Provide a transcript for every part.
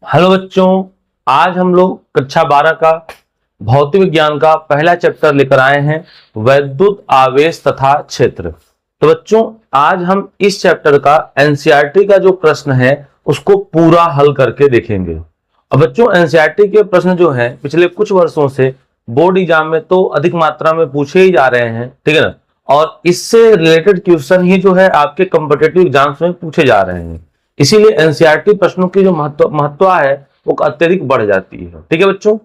Hello बच्चों, आज हम लोग कक्षा 12 का भौतिक विज्ञान का पहला चैप्टर लेकर आए हैं, वैद्युत आवेश तथा क्षेत्र। तो बच्चों, आज हम इस चैप्टर का एनसीईआरटी का जो प्रश्न है उसको पूरा हल करके देखेंगे। और बच्चों, एनसीईआरटी के प्रश्न जो है पिछले कुछ वर्षों से बोर्ड एग्जाम में तो अधिक मात्रा में पूछे ही जा रहे हैं, ठीक है ना। और इससे रिलेटेड क्वेश्चन ही जो है आपके कॉम्पिटिटिव एग्जाम्स में पूछे जा रहे हैं। इसीलिए एनसीईआरटी प्रश्नों की जो महत्व है वो अत्यधिक बढ़ जाती है। ठीक है बच्चों,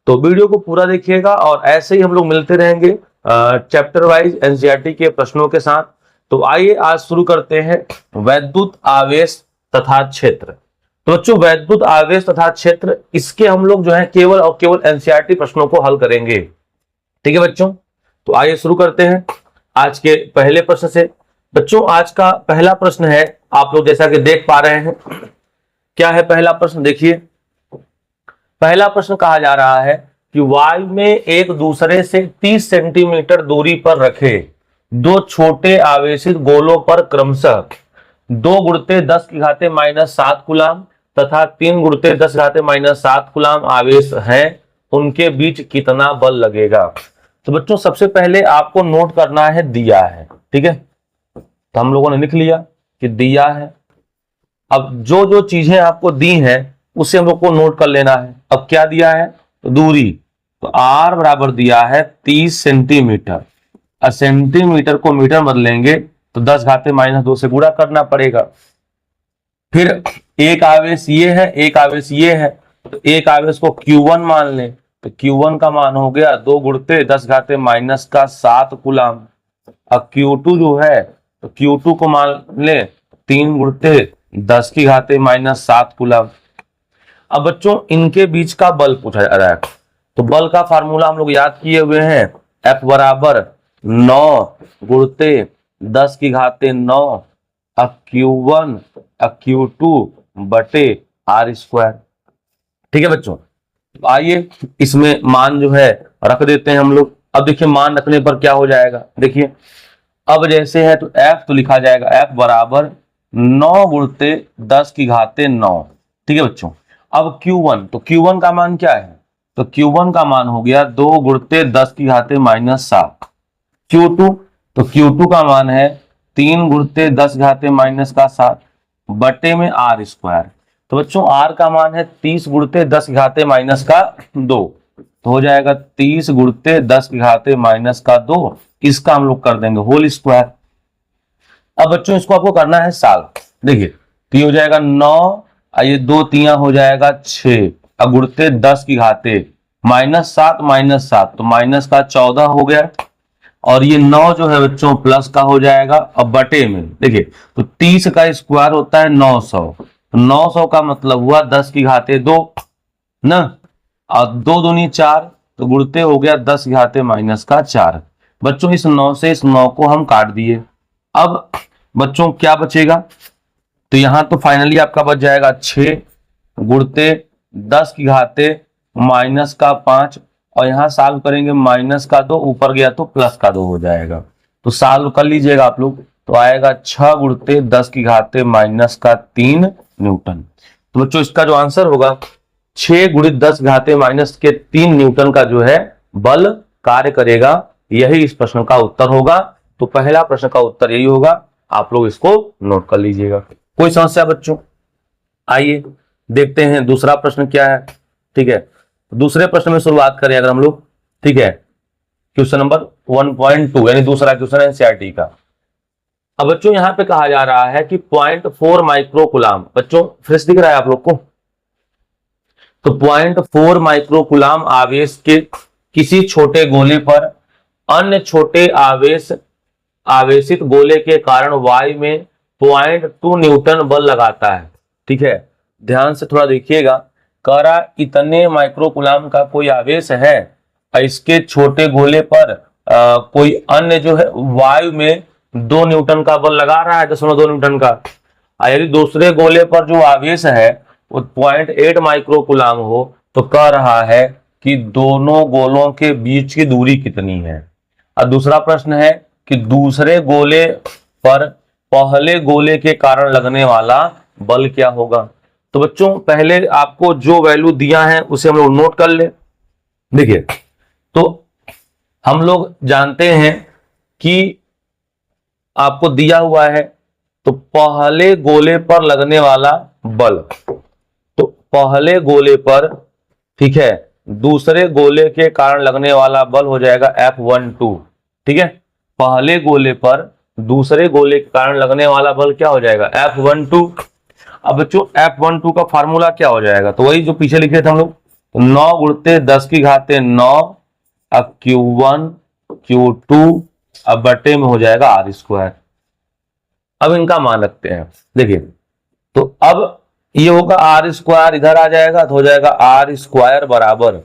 तो वीडियो को पूरा देखिएगा और ऐसे ही हम लोग मिलते रहेंगे चैप्टर वाइज एनसीईआरटी के प्रश्नों के साथ। तो आइए आज शुरू करते हैं वैद्युत आवेश तथा क्षेत्र। तो बच्चों, वैद्युत आवेश तथा क्षेत्र इसके हम लोग जो है केवल और केवल एनसीईआरटी प्रश्नों को हल करेंगे। ठीक है बच्चों, तो आइए शुरू करते हैं आज के पहले प्रश्न से। बच्चों, आज का पहला प्रश्न है, आप लोग जैसा कि देख पा रहे हैं। क्या है पहला प्रश्न? देखिए, पहला प्रश्न कहा जा रहा है कि वायु में एक दूसरे से 30 सेंटीमीटर दूरी पर रखे दो छोटे आवेशित गोलों पर क्रमशः 2 गुणित 10 की घाते -7 कूलाम तथा 3 गुणित 10 की घाते -7 कूलाम आवेश हैं, उनके बीच कितना बल लगेगा? तो बच्चों, सबसे पहले आपको नोट करना है दिया है। ठीक है, तो हम लोगों ने लिख लिया कि दिया है। अब जो जो चीजें आपको दी हैं उसे हम लोग को नोट कर लेना है। अब क्या दिया है? तो दूरी, तो r बराबर दिया है 30 सेंटीमीटर। और सेंटीमीटर को मीटर बदलेंगे तो 10 घाते -2 से गुणा करना पड़ेगा। फिर एक आवेश ये है, एक आवेश ये है, तो एक आवेश को Q1 मान लें, तो Q1 का मान हो गया 2 गुणित 10 घाते -7 कूलाम। अब Q2 जो है, तो Q2 को मान ले 3 गुणित 10 की घाते -7 कूलाम। अब बच्चों, इनके बीच का बल पूछा जा रहा है, तो बल का फार्मूला हम लोग याद किए हुए हैं। F बराबर 9 गुणित 10 की घाते 9 अब Q1 अब Q2 बटे R²। ठीक है बच्चों, आइए इसमें मान जो है रख देते हैं हम लोग। अब देखिए, मान रखने पर क्या हो जाएगा। देखिए, अब जैसे है तो F तो लिखा जाएगा F बराबर 9 गुणित 10 की घाते 9। ठीक है बच्चों, अब Q1, तो Q1 का मान क्या है? तो Q1 का मान हो गया 2 गुणित 10 की घाते -7। Q2, तो Q2 का मान है 3 गुणित 10 घाते -7 बटे में R²। तो बच्चों, R का मान है 30 गुणित 10 घाते -2, तो हो जाएगा 30 गुणित 10 घाते -2। इसका हम लोग कर देंगे होल स्क्वायर। अब बच्चों, इसको आपको करना है साल। देखिए, तो ये हो जाएगा 9, ये 2 तिया हो जाएगा 6, अब गुणित 10 की घाते -7 तो माइनस का 14 हो गया। और ये 9 जो है बच्चों प्लस का हो जाएगा। अब बटे में देखिए, तो 30 का स्क्वायर होता है 900, तो 900 का मतलब हुआ 10 की घाते 2 ना, और 2 दूनी 4, तो गुणते हो गया 10 की घाते -4। बच्चों, इस 9 से इस 9 को हम काट दिए। अब बच्चों क्या बचेगा? तो यहां तो फाइनली आपका बच जाएगा 6 गुणते 10 की घाते -5, और यहां सॉल्व करेंगे -2, ऊपर गया तो +2 हो जाएगा। तो सॉल्व कर लीजिएगा आप लोग, तो आएगा 6 गुणते 10 की घाते -3 न्यूटन। तो बच्चों, इसका जो आंसर होगा 6 गुणित 10 घाते -3 न्यूटन का जो है बल कार्य करेगा। यही इस प्रश्न का उत्तर होगा। तो पहला प्रश्न का उत्तर यही होगा, आप लोग इसको नोट कर लीजिएगा। कोई समस्या बच्चों? आइए देखते हैं दूसरा प्रश्न क्या है। ठीक है, दूसरे प्रश्न में शुरुआत करें अगर हम लोग। ठीक है, क्वेश्चन नंबर 1.2 यानी दूसरा क्वेश्चन एनसीईआरटी का। अब बच्चों, यहां पे कहा जा रहा है कि 0.4 माइक्रो कूलाम। बच्चों, फ्रेश दिख रहा है आप लोग को? तो 0.4 माइक्रो कूलाम आवेश के किसी छोटे गोले पर अन्य छोटे आवेशित गोले के कारण वायु में 0.2 न्यूटन बल लगाता है। ठीक है, ध्यान से थोड़ा देखिएगा। कह रहा इतने माइक्रो कूलाम का कोई आवेश है, इसके छोटे गोले पर कोई अन्य जो है वायु में 2 न्यूटन का बल लगा रहा है, 0.2 न्यूटन का। यदि दूसरे गोले पर जो आवेश है वो 0.8 माइक्रो कूलाम हो, तो कह रहा है कि दोनों गोलों के बीच की दूरी कितनी है। और दूसरा प्रश्न है कि दूसरे गोले पर पहले गोले के कारण लगने वाला बल क्या होगा। तो बच्चों पहले आपको जो वैल्यू दिया है उसे हम लोग नोट कर ले। देखिए, तो हम लोग जानते हैं कि आपको दिया हुआ है, तो पहले गोले पर लगने वाला बल, तो पहले गोले पर, ठीक है, दूसरे गोले के कारण लगने वाला बल हो जाएगा F12। ठीक है, पहले गोले पर दूसरे गोले के कारण लगने वाला बल क्या हो जाएगा, F12। अब बच्चों F12 का फार्मूला क्या हो जाएगा, तो वही जो पीछे लिखे थे हम लोग, 9 गुणित 10 की घाते 9, अब Q1 Q2 अब बटे में हो जाएगा R²। अब इनका मान रखते हैं। देखिए, तो अब ये होगा R², इधर आ जाएगा तो हो जाएगा R² बराबर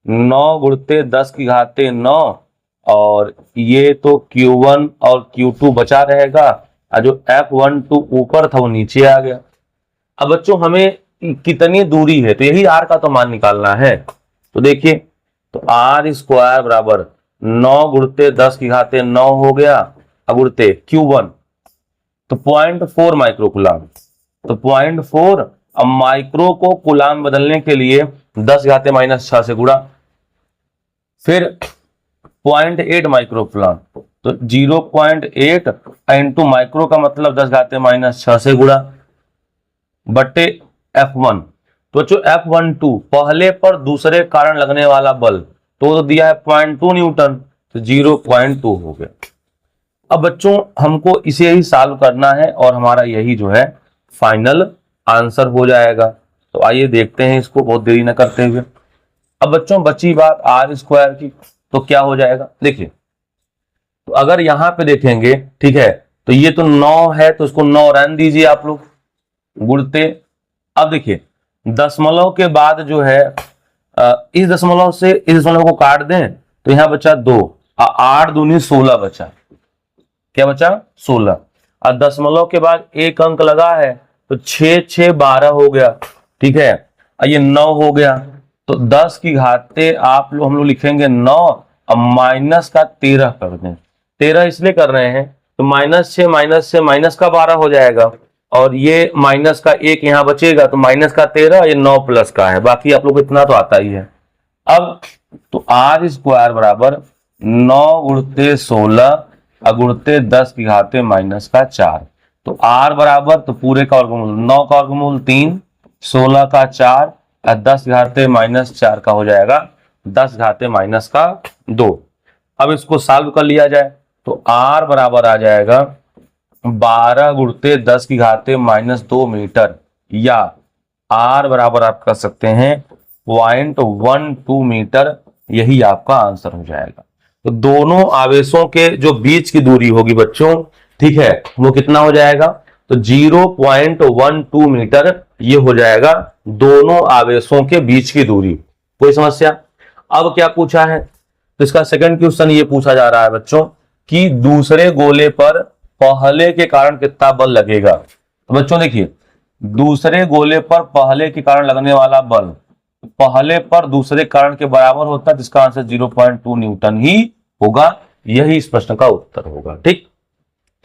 9 गुणित 10 की घाते 9, और ये तो Q1 और Q2 बचा रहेगा, और जो F12 ऊपर था वो नीचे आ गया। अब बच्चों हमें कितनी दूरी है, तो यही R का तो मान निकालना है। तो देखिए, तो R² बराबर 9 गुणित 10 की घाते 9 हो गया, अब गुणित Q1 तो 0.4 माइक्रो कूलाम, तो 0.4, अब माइक्रो को कूलाम बदलने के लिए 10 घाते -6 से गुणा, फिर 0.8 माइक्रो कूलाम, तो 0.8 इंटू माइक्रो का मतलब 10 घाते -6 से गुणा, बटे F1। तो जो F12 पहले पर दूसरे कारण लगने वाला बल, तो दिया है 0.2 न्यूटन, तो 0.2 हो गया। अब बच्चों हमको इसे ही सॉल्व करना है और हमारा यही जो है फाइनल आंसर हो जाएगा। तो आइए देखते हैं इसको बहुत देरी न करते हुए। अब बच्चों बची बात R² की, तो क्या हो जाएगा, देखिए, तो अगर यहां पे देखेंगे, ठीक है, तो ये तो 9 है, तो इसको 9 रहने दीजिए आप लोग, गुणते, अब देखिए दशमलव के बाद जो है इस दशमलव से इस दशमलव को काट दें तो यहां बचा 2, 8 दूनी 16 बचा, क्या बचा 16, और दशमलव के बाद एक अंक लगा है तो 6 6 12 हो गया, ठीक है, और ये 9 हो गया, तो 10 की घाते आप लोग हम लोग लिखेंगे 9, अब माइनस का 13 कर दें, 13 इसलिए कर रहे हैं तो -6 से माइनस का 12 हो जाएगा, और ये माइनस का 1 यहां बचेगा, तो माइनस का 13, ये 9 प्लस का है, बाकी आप लोग को इतना तो आता ही है। अब तो R² बराबर 9 गुणित 16 गुणित 10 की घाते -4, तो R बराबर, तो पूरे का वर्गमूल 9 का वर्गमूल 3, 16 का 4 और 10 घाते -4 का हो जाएगा 10 घाते -2। अब इसको सॉल्व कर लिया जाए तो R बराबर आ जाएगा 12 गुणित 10 की घाते -2 मीटर, या R बराबर आप कर सकते हैं 0.12 मीटर, यही आपका आंसर हो जाएगा। तो दोनों आवेशों के जो बीच की दूरी होगी बच्चों, ठीक है, वो कितना हो जाएगा, तो 0.12 मीटर ये हो जाएगा दोनों आवेशों के बीच की दूरी। कोई समस्या? अब क्या पूछा है, तो इसका सेकंड क्वेश्चन ये पूछा जा रहा है बच्चों कि दूसरे गोले पर पहले के कारण कितना बल लगेगा। तो बच्चों देखिए, दूसरे गोले पर पहले के कारण लगने वाला बल पहले पर दूसरे कारण के बराबर होता है, जिसका आंसर 0.2 न्यूटन ही होगा, यही इस प्रश्न का उत्तर होगा। ठीक,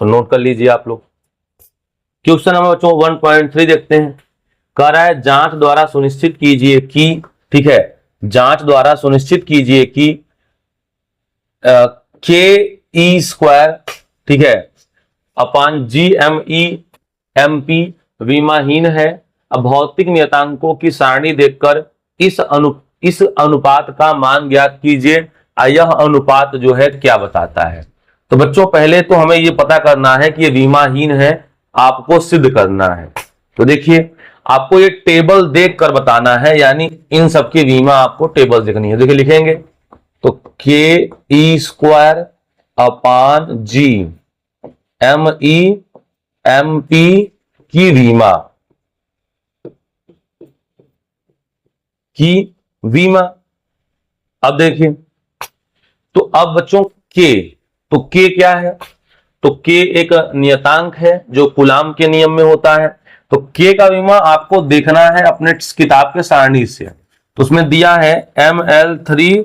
तो नोट कर लीजिए आप लोग। क्वेश्चन नंबर बच्चों 1.3 देखते हैं। कह रहा है जांच द्वारा सुनिश्चित कीजिए कि, ठीक है, जांच द्वारा सुनिश्चित कीजिए कि KE², ठीक है, अपान GME MP विमाहीन है। अब भौतिक नियतांकों की सारणी देखकर इस अनुपात का मान ज्ञात कीजिए। यह अनुपात जो है क्या बताता है। तो बच्चों पहले तो हमें यह पता करना है कि ये विमाहीन है, आपको सिद्ध करना है। तो देखिए, आपको ये टेबल देखकर बताना है, यानी इन सबकी विमा आपको टेबल देखनी है। देखिए लिखेंगे तो KE² अपान GME MP की विमा। अब देखिए, तो अब बच्चों तो K क्या है, तो K एक नियतांक है जो कूलाम के नियम में होता है। तो K का विमा आपको देखना है अपने किताब के सारणी से। तो उसमें दिया है ml3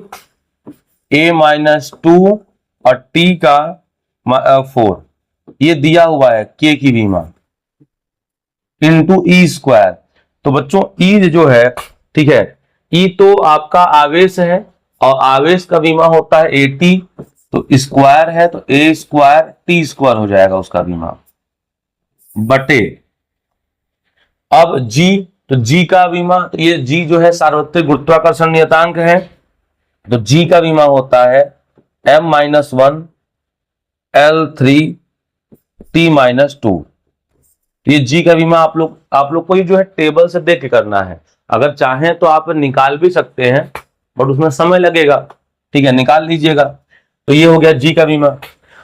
A-2 और T का 4, ये दिया हुआ है K की विमा इंटू E²। तो बच्चों ई जो है, ठीक है, ई तो आपका आवेश है और आवेश का विमा होता है एटी, तो स्क्वायर है तो ए स्क्वायर टी स्क्वायर हो जाएगा उसका विमा बटे, अब जी, तो जी का विमा, तो ये जी जो है सार्वत्रिक गुरुत्वाकर्षण नियतांक है, तो जी का विमा होता है m-1 L3 T-2। ये जी का विमा आप लोग को ये जो है टेबल से देख के करना है, अगर चाहें तो आप निकाल भी सकते हैं बट उसमें समय लगेगा, ठीक है, निकाल लीजिएगा। तो ये हो गया जी का विमा।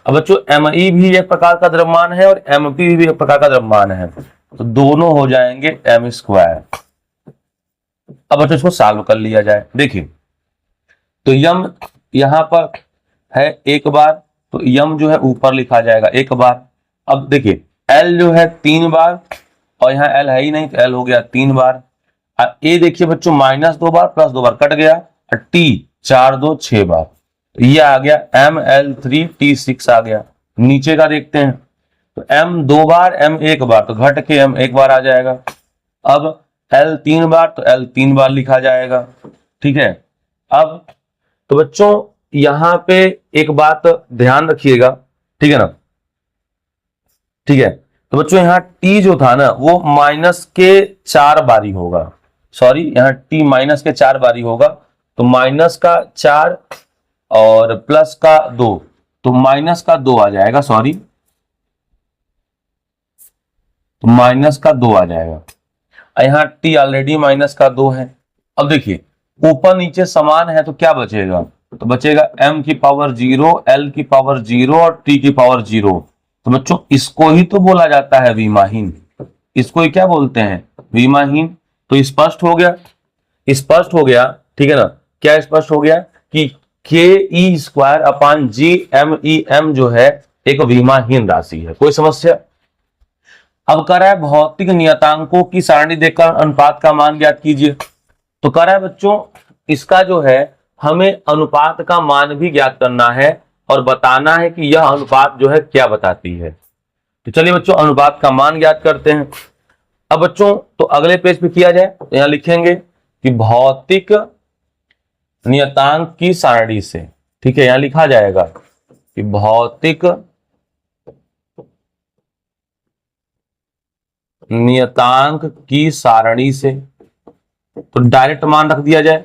अब बच्चों एमई भी एक प्रकार का द्रव्यमान है और एमपी भी एक प्रकार का द्रव्यमान है, तो दोनों हो जाएंगे एम स्क्वायर। अब बच्चों इसको सॉल्व कर लिया जाए। देखिए तो यम यहां पर है एक बार, तो यम जो है ऊपर लिखा जाएगा एक बार। अब देखिए एल जो है 3 बार और यहाँ एल है ही नहीं, तो एल हो गया 3 बार। ए देखिए बच्चों -2 बार प्लस 2 बार कट गया, और टी 4 2 6 बार, तो ये आ गया ML3T6 आ गया। नीचे का देखते हैं, तो M 2 बार M 1 बार, तो घट के M 1 बार आ जाएगा। अब L 3 बार, तो L 3 बार लिखा जाएगा, ठीक है। अब तो बच्चों यहां पे एक बात ध्यान रखिएगा, ठीक है ना, ठीक है। तो बच्चों यहाँ T जो था ना वो -4 बारी होगा, सॉरी यहाँ T -4 बारी होगा, तो -4 और +2, तो -2 आ जाएगा, सॉरी, तो -2 आ जाएगा। यहाँ T ऑलरेडी -2 है। अब देखिए ऊपर नीचे समान है तो क्या बचेगा, तो बचेगा m की पावर 0, l की पावर 0 और t की पावर 0। तो बच्चों इसको ही तो बोला जाता है विमाहीन, इसको ही क्या बोलते हैं, विमाहीन। तो स्पष्ट हो गया, स्पष्ट हो गया, ठीक है ना। क्या स्पष्ट हो गया कि K E square upon G M E M जो है एक विमाहीन राशि है। कोई समस्या? अब कह रहा है भौतिक नियतांकों की सारणी देकर अनुपात का मान ज्ञात कीजिए। तो कह रहा है बच्चों इसका जो है हमें अनुपात का मान भी ज्ञात करना है और बताना है कि यह अनुपात जो है क्या बताती है। तो चलिए बच्चों अनुपात का मान ज्ञात करते हैं। अब बच्चों तो अगले पेज पे किया जाए, तो यहां लिखेंगे कि भौतिक नियतांक की सारणी से, ठीक है, यहां लिखा जाएगा कि भौतिक नियतांक की सारणी से, तो डायरेक्ट मान रख दिया जाए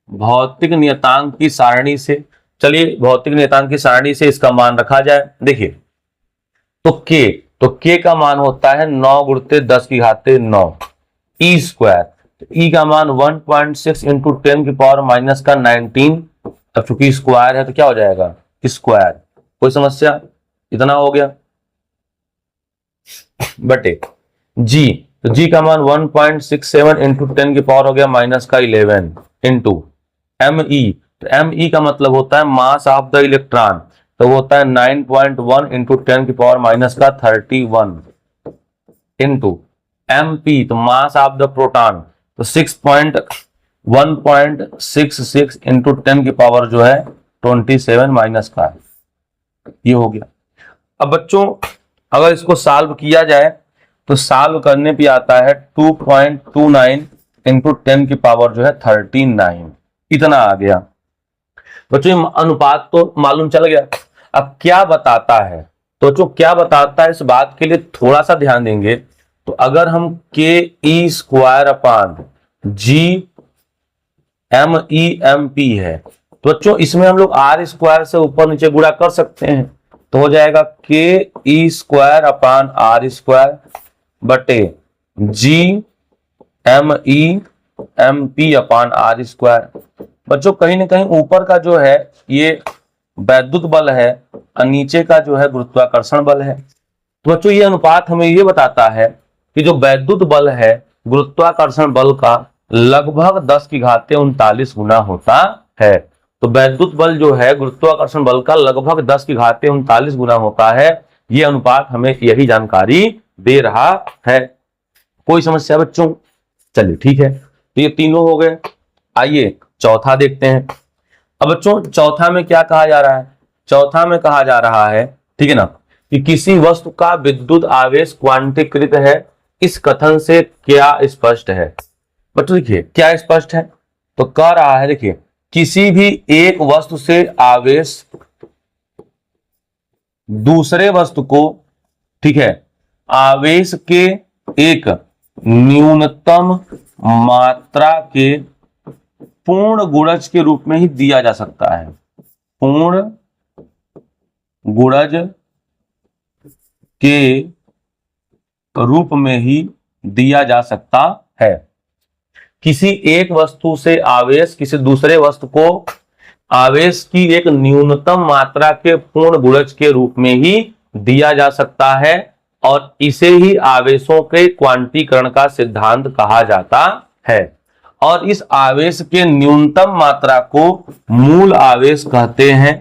भौतिक नियतांक की सारणी से। चलिए भौतिक नियतांक की सारणी से इसका मान रखा जाए। देखिए तो k का मान होता है 9 × 10⁻9 ई स्क्वायर, तो ई का मान 1.6 × 10⁻⁻19। अब चूंकि स्क्वायर है तो क्या हो जाएगा, स्क्वायर। कोई समस्या? इतना हो गया बटे जी, तो जी का मान 1.67 × 10 की पावर हो गया -11 इंटू एम ई, तो एम ई का मतलब होता है मास ऑफ द इलेक्ट्रॉन, तो वो होता है 9.1 × 10 की पावर -31 इंटू एम पी, तो मास ऑफ द प्रोटॉन, तो 1.66 × 10 की पावर जो है 27 ये हो गया। अब बच्चों अगर इसको सॉल्व किया जाए तो सॉल्व करने पे आता है 2.29 × 10 की पावर जो है 39, इतना आ गया। बच्चों अनुपात तो मालूम चल गया। अब क्या बताता है, तो बच्चों क्या बताता है इस बात के लिए थोड़ा सा ध्यान देंगे। तो अगर हम K E square upon G M E M P है, तो बच्चों इसमें हम लोग आर स्क्वायर से ऊपर नीचे गुणा कर सकते हैं, तो हो जाएगा के E square upon R square बटे G M E M P upon R square. बच्चों कहीं ना कहीं ऊपर का जो है ये वैद्युत बल है और नीचे का जो है गुरुत्वाकर्षण बल है। तो बच्चों ये अनुपात हमें ये बताता है कि जो वैद्युत बल है गुरुत्वाकर्षण बल का लगभग 10⁻39 गुना होता है। तो वैद्युत बल जो है गुरुत्वाकर्षण बल का लगभग 10⁻39 गुना होता है। ये अनुपात हमें यही जानकारी दे रहा है। कोई समस्या बच्चों? चलिए ठीक है, तो ये तीनों हो गए। आइए चौथा देखते हैं। अब बच्चों चौथा में क्या कहा जा रहा है, चौथा में कहा जा रहा है, ठीक है ना, कि किसी वस्तु का विद्युत आवेश क्वांटीकृत है, इस कथन से क्या स्पष्ट है? बच्चों देखिए क्या स्पष्ट है, तो कह रहा है देखिए किसी भी एक वस्तु से आवेश दूसरे वस्तु को, ठीक है, आवेश के एक न्यूनतम मात्रा के पूर्ण गुणज के रूप में ही दिया जा सकता है। पूर्ण गुणज के रूप में ही दिया जा सकता है। किसी एक वस्तु से आवेश किसी दूसरे वस्तु को आवेश की एक न्यूनतम मात्रा के पूर्ण गुणज के रूप में ही दिया जा सकता है और इसे ही आवेशों के क्वांटीकरण का सिद्धांत कहा जाता है। और इस आवेश के न्यूनतम मात्रा को मूल आवेश कहते हैं।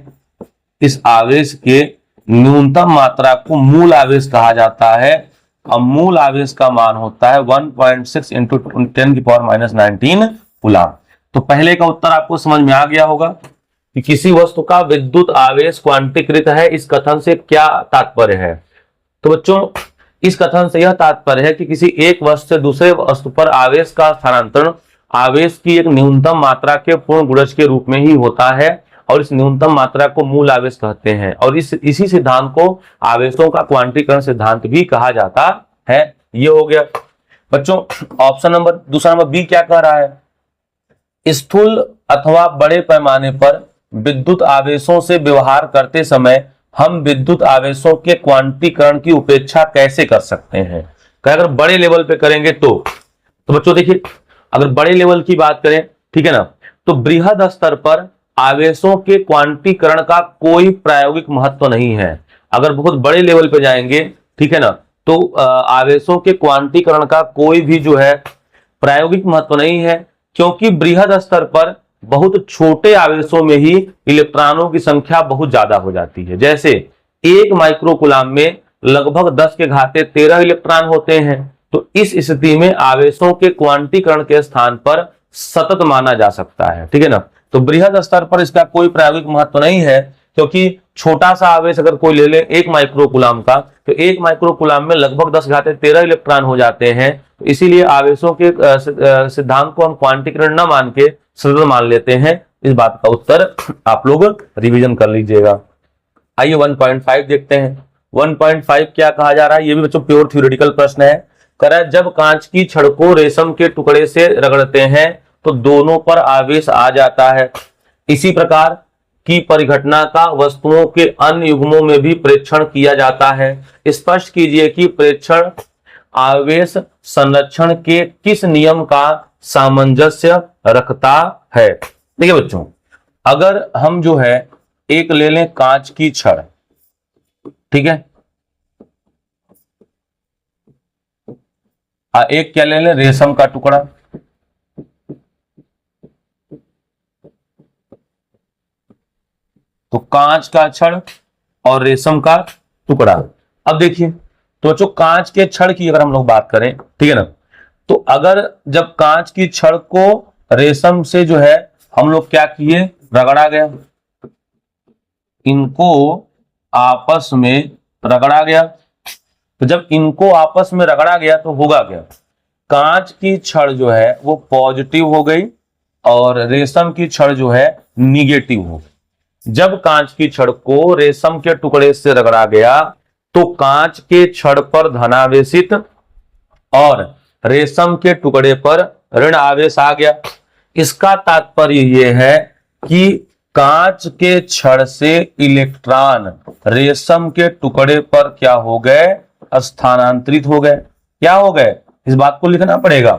इस आवेश के न्यूनतम मात्रा को मूल आवेश कहा जाता है और मूल आवेश का मान होता है 1.6 इंटू 10⁻⁻19 कूलम। तो पहले का उत्तर आपको समझ में आ गया होगा कि किसी वस्तु का विद्युत आवेश क्वांटीकृत है। इस कथन से क्या तात्पर्य है? तो बच्चों इस कथन से यह तात्पर्य है कि किसी एक वस्तु से दूसरे वस्तु पर आवेश का स्थानांतरण आवेश की एक न्यूनतम मात्रा के पूर्ण गुणज के रूप में ही होता है और इस न्यूनतम मात्रा को मूल आवेश कहते हैं और इसी सिद्धांत को आवेशों का क्वांटीकरण सिद्धांत भी कहा जाता है। ये हो गया बच्चों ऑप्शन नंबर। दूसरा नंबर बी क्या कह रहा है? स्थूल अथवा बड़े पैमाने पर विद्युत आवेशों से व्यवहार करते समय हम विद्युत आवेशों के क्वांटीकरण की उपेक्षा कैसे कर सकते हैं? अगर बड़े लेवल पे करेंगे तो बच्चों देखिए अगर बड़े लेवल की बात करें, ठीक है ना, तो बृहद स्तर पर आवेशों के क्वांटीकरण का कोई प्रायोगिक महत्व नहीं है। अगर बहुत बड़े लेवल पे जाएंगे, ठीक है ना, तो आवेशों के क्वांटीकरण का कोई भी जो है प्रायोगिक महत्व नहीं है, क्योंकि बृहद स्तर पर बहुत छोटे आवेशों में ही इलेक्ट्रॉनों की संख्या बहुत ज्यादा हो जाती है। जैसे 1 माइक्रोकूलम में लगभग 10 के घाते 13 इलेक्ट्रॉन होते हैं। तो इस स्थिति में आवेशों के क्वांटीकरण के स्थान पर सतत माना जा सकता है, ठीक है ना। तो बृहद स्तर पर इसका कोई प्रायोगिक महत्व नहीं है, क्योंकि छोटा सा आवेश अगर कोई ले ले 1 माइक्रोकूलम का, तो 1 माइक्रोकूलम में लगभग 10 घाते 13 इलेक्ट्रॉन हो जाते हैं। तो इसीलिए आवेशों के सिद्धांत को हम क्वांटीकरण न मान के सतत मान लेते हैं। इस बात का उत्तर आप लोग रिवीजन कर लीजिएगा। आइए 1.5 देखते हैं। 1.5 क्या कहा जा रहा है? ये भी बच्चों प्योर थ्योरेटिकल प्रश्न है। कह रहा है जब कांच की छड़ को रेशम के टुकड़े से रगड़ते हैं तो दोनों पर आवेश आ जाता है। इसी प्रकार की परिघटना का वस्तुओं के अन्य युग्मों में भी प्रेक्षण किया जाता है। स्पष्ट कीजिए कि प्रेक्षण आवेश संरक्षण के किस नियम का सामंजस्य रखता है। देखिए बच्चों अगर हम जो है एक ले लें कांच की छड़, ठीक है, एक क्या ले लें रेशम का टुकड़ा। तो कांच का छड़ और रेशम का टुकड़ा। अब देखिए तो जो कांच के छड़ की अगर हम लोग बात करें, ठीक है ना, तो अगर जब कांच की छड़ को रेशम से जो है हम लोग क्या किए, रगड़ा गया, इनको आपस में रगड़ा गया। तो जब इनको आपस में रगड़ा गया तो होगा क्या, कांच की छड़ जो है वो पॉजिटिव हो गई और रेशम की छड़ जो है निगेटिव हो गई। जब कांच की छड़ को रेशम के टुकड़े से रगड़ा गया तो कांच के छड़ पर धनावेशित और रेशम के टुकड़े पर ऋण आवेश आ गया। इसका तात्पर्य यह है कि कांच के छड़ से इलेक्ट्रॉन रेशम के टुकड़े पर क्या हो गए, स्थानांतरित हो गए। क्या हो गए, इस बात को लिखना पड़ेगा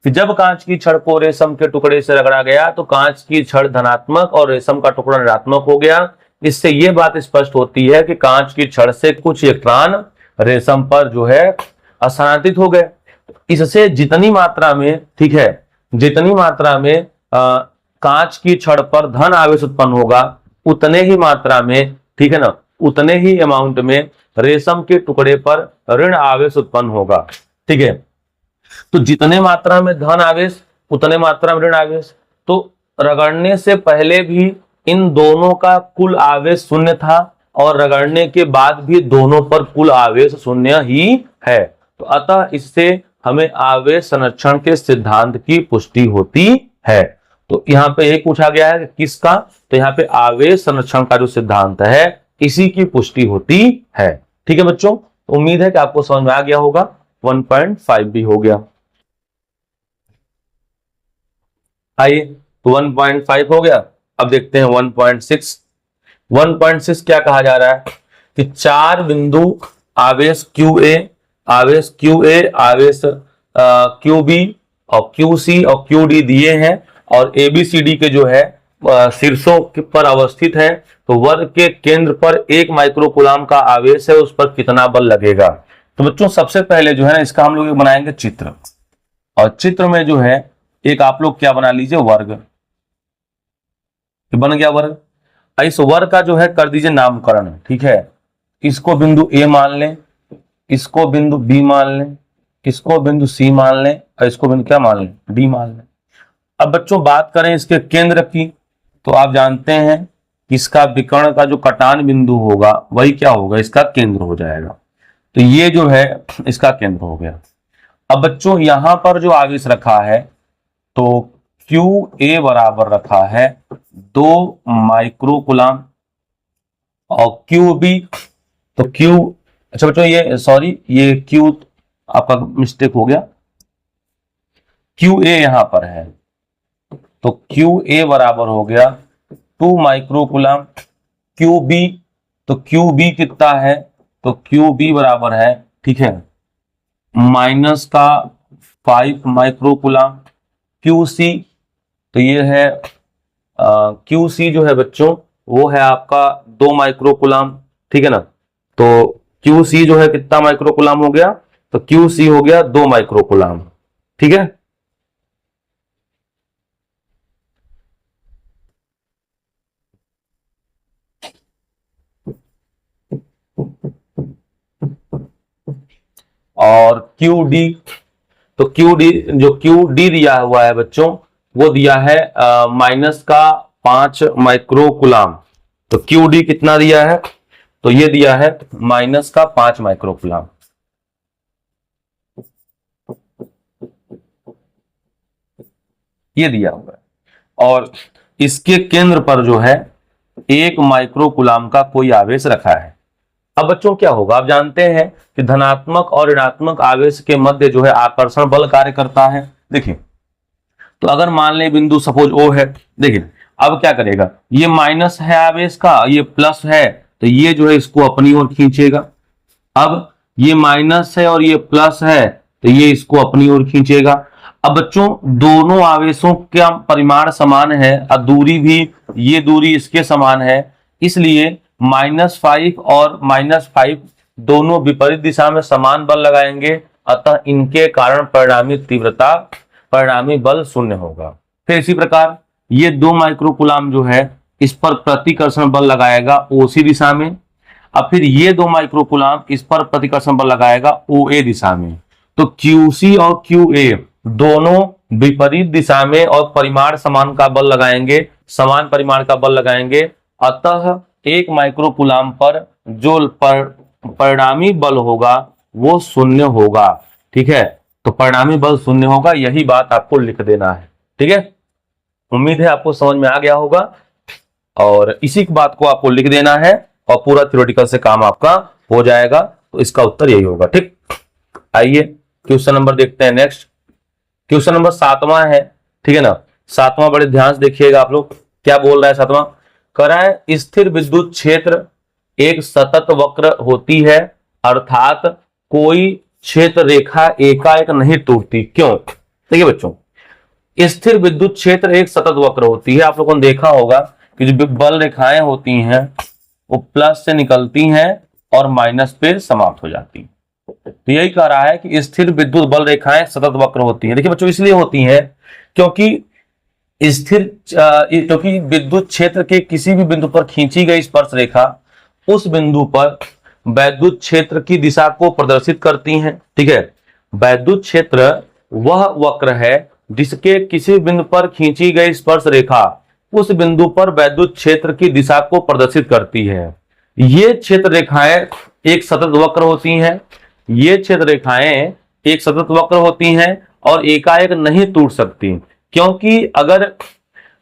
कि जब कांच की छड़ को रेशम के टुकड़े से रगड़ा गया तो कांच की छड़ धनात्मक और रेशम का टुकड़ा ऋणात्मक हो गया। इससे यह बात स्पष्ट होती है कि कांच की छड़ से कुछ इलेक्ट्रॉन रेशम पर जो है स्थानांतरित हो गए। इससे जितनी मात्रा में, ठीक है, जितनी मात्रा में कांच की छड़ पर धन आवेश उत्पन्न होगा उतने ही मात्रा में, ठीक है ना, उतने ही अमाउंट में रेशम के टुकड़े पर ऋण आवेश उत्पन्न होगा। ठीक है, तो जितने मात्रा में धन आवेश उतने मात्रा में ऋण आवेश। तो रगड़ने से पहले भी इन दोनों का कुल आवेश शून्य था और रगड़ने के बाद भी दोनों पर कुल आवेश शून्य ही है। तो अतः इससे हमें आवेश संरक्षण के सिद्धांत की पुष्टि होती है। तो यहाँ पे एक पूछा गया है किसका, तो यहाँ पे आवेश संरक्षण का जो सिद्धांत है इसी की पुष्टि होती है। ठीक है बच्चों, तो उम्मीद है कि आपको समझ में आ गया होगा। 1.5 भी हो गया। आइए, तो 1.5 हो गया। अब देखते हैं 1.6। 1.6 क्या कहा जा रहा है कि चार बिंदु आवेश QA, आवेश QA, आवेश QB और QC और QD दिए हैं और ABCD के जो है शीर्षों पर अवस्थित है। तो वर्ग के केंद्र पर 1 माइक्रोकूलाम का आवेश है, उस पर कितना बल लगेगा। तो बच्चों सबसे पहले जो है ना इसका हम लोग बनाएंगे चित्र, और चित्र में जो है एक आप लोग क्या बना लीजिए वर्ग, बन गया वर्ग। इस वर्ग का जो है कर दीजिए नामकरण। ठीक है, इसको बिंदु A मान लें, इसको बिंदु B मान लें, इसको बिंदु C मान लें और इसको बिंदु क्या मान लें, D मान लें। अब बच्चों बात करें इसके केंद्र की, तो आप जानते हैं इसका विकर्ण का जो कटान बिंदु होगा वही क्या होगा, इसका केंद्र हो जाएगा। तो ये जो है इसका केंद्र हो गया। अब बच्चों यहां पर जो आवेश रखा है तो QA बराबर रखा है 2 माइक्रोकूलाम और QB तो अच्छा बच्चों ये सॉरी ये Q आपका मिस्टेक हो गया, QA यहां पर है तो QA बराबर हो गया 2 माइक्रोकूलाम। QB तो QB कितना है, तो QB बराबर है, ठीक है, माइनस का 5 माइक्रोकूलाम। QC तो ये है QC जो है बच्चों वो है आपका 2 माइक्रोकूलाम। ठीक है ना, तो QC जो है कितना माइक्रोकूलाम हो गया, तो QC हो गया 2 माइक्रोकूलाम। ठीक है, और QD तो QD जो QD दिया हुआ है बच्चों वो दिया है माइनस का 5 माइक्रोकूलाम। तो QD कितना दिया है, तो ये दिया है माइनस का 5 माइक्रोकूलाम। ये दिया हुआ है और इसके केंद्र पर जो है 1 माइक्रोकूलाम का कोई आवेश रखा है। अब बच्चों क्या होगा, आप जानते हैं कि धनात्मक और ऋणात्मक आवेश के मध्य जो है आकर्षण बल कार्य करता है। देखिए, तो अगर मान ले बिंदु सपोज O है, देखिए अब क्या करेगा, ये माइनस है आवेश का, ये प्लस है, तो ये जो है इसको अपनी ओर खींचेगा। अब ये माइनस है और ये प्लस है, तो ये इसको अपनी ओर खींचेगा। अब बच्चों दोनों आवेशों का परिमाण समान है और दूरी भी, ये दूरी इसके समान है, इसलिए -5 और -5 दोनों विपरीत दिशा में समान बल लगाएंगे, अतः इनके कारण परिणामी तीव्रता, परिणामी बल शून्य होगा। फिर इसी प्रकार ये 2 माइक्रोकूलाम जो है इस पर प्रतिकर्षण बल लगाएगा OC दिशा में। अब फिर ये 2 माइक्रोकूलाम इस पर प्रतिकर्षण बल लगाएगा OA दिशा में। तो QC और QA दोनों विपरीत दिशा में और परिमाण समान का बल लगाएंगे, समान परिमाण का बल लगाएंगे, अतः 1 माइक्रोकूलाम पर जो परिणामी बल होगा वो शून्य होगा। ठीक है, तो परिणामी बल शून्य होगा, यही बात आपको लिख देना है। ठीक है, उम्मीद है आपको समझ में आ गया होगा और इसी बात को आपको लिख देना है और पूरा थ्योरेटिकल से काम आपका हो जाएगा। तो इसका उत्तर यही होगा। ठीक, आइए क्वेश्चन नंबर देखते हैं। नेक्स्ट क्वेश्चन नंबर 7वां है। ठीक है ना, 7वां बड़े ध्यान से देखिएगा आप लोग, क्या बोल रहा है 7वां, कराए स्थिर विद्युत क्षेत्र एक सतत वक्र होती है, अर्थात कोई क्षेत्र रेखा एकाएक नहीं टूटती। क्यों? देखिए बच्चों, स्थिर विद्युत क्षेत्र एक सतत वक्र होती है। आप लोगों ने देखा होगा कि जो बल रेखाएं होती हैं वो प्लस से निकलती हैं और माइनस पे समाप्त हो जाती हैं। तो यही कह रहा है कि स्थिर विद्युत बल रेखाएं सतत वक्र होती हैं। देखिए बच्चों, इसलिए होती हैं क्योंकि क्योंकि विद्युत क्षेत्र के किसी भी बिंदु पर खींची गई स्पर्श रेखा उस बिंदु पर वैद्युत क्षेत्र की दिशा को प्रदर्शित करती हैं। ठीक है, वैद्युत क्षेत्र वह वक्र है जिसके किसी बिंदु पर खींची गई स्पर्श रेखा उस बिंदु पर वैद्युत क्षेत्र की दिशा को प्रदर्शित करती है। ये क्षेत्र रेखाएं एक सतत वक्र होती हैं। ये क्षेत्र रेखाएं एक सतत वक्र होती हैं और एकाएक नहीं टूट सकती, क्योंकि अगर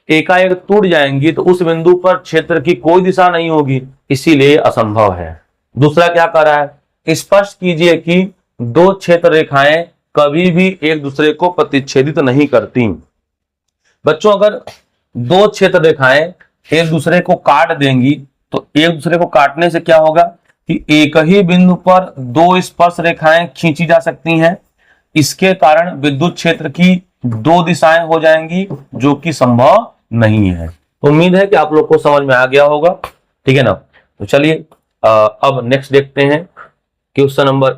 एकाएक टूट जाएंगी तो उस बिंदु पर क्षेत्र की कोई दिशा नहीं होगी, इसीलिए असंभव है। दूसरा क्या कर रहा है, स्पष्ट कीजिए कि दो क्षेत्र रेखाएं कभी भी एक दूसरे को प्रतिच्छेदित नहीं करती। बच्चों, अगर दो क्षेत्र रेखाएं एक दूसरे को काट देंगी तो एक दूसरे को काटने से क्या होगा कि एक ही बिंदु पर दो स्पर्श रेखाएं खींची जा सकती हैं। इसके कारण विद्युत क्षेत्र की दो दिशाएं हो जाएंगी, जो कि संभव नहीं है। तो उम्मीद है कि आप लोग को समझ में आ गया होगा, ठीक है ना। तो चलिए अब नेक्स्ट देखते हैं क्वेश्चन नंबर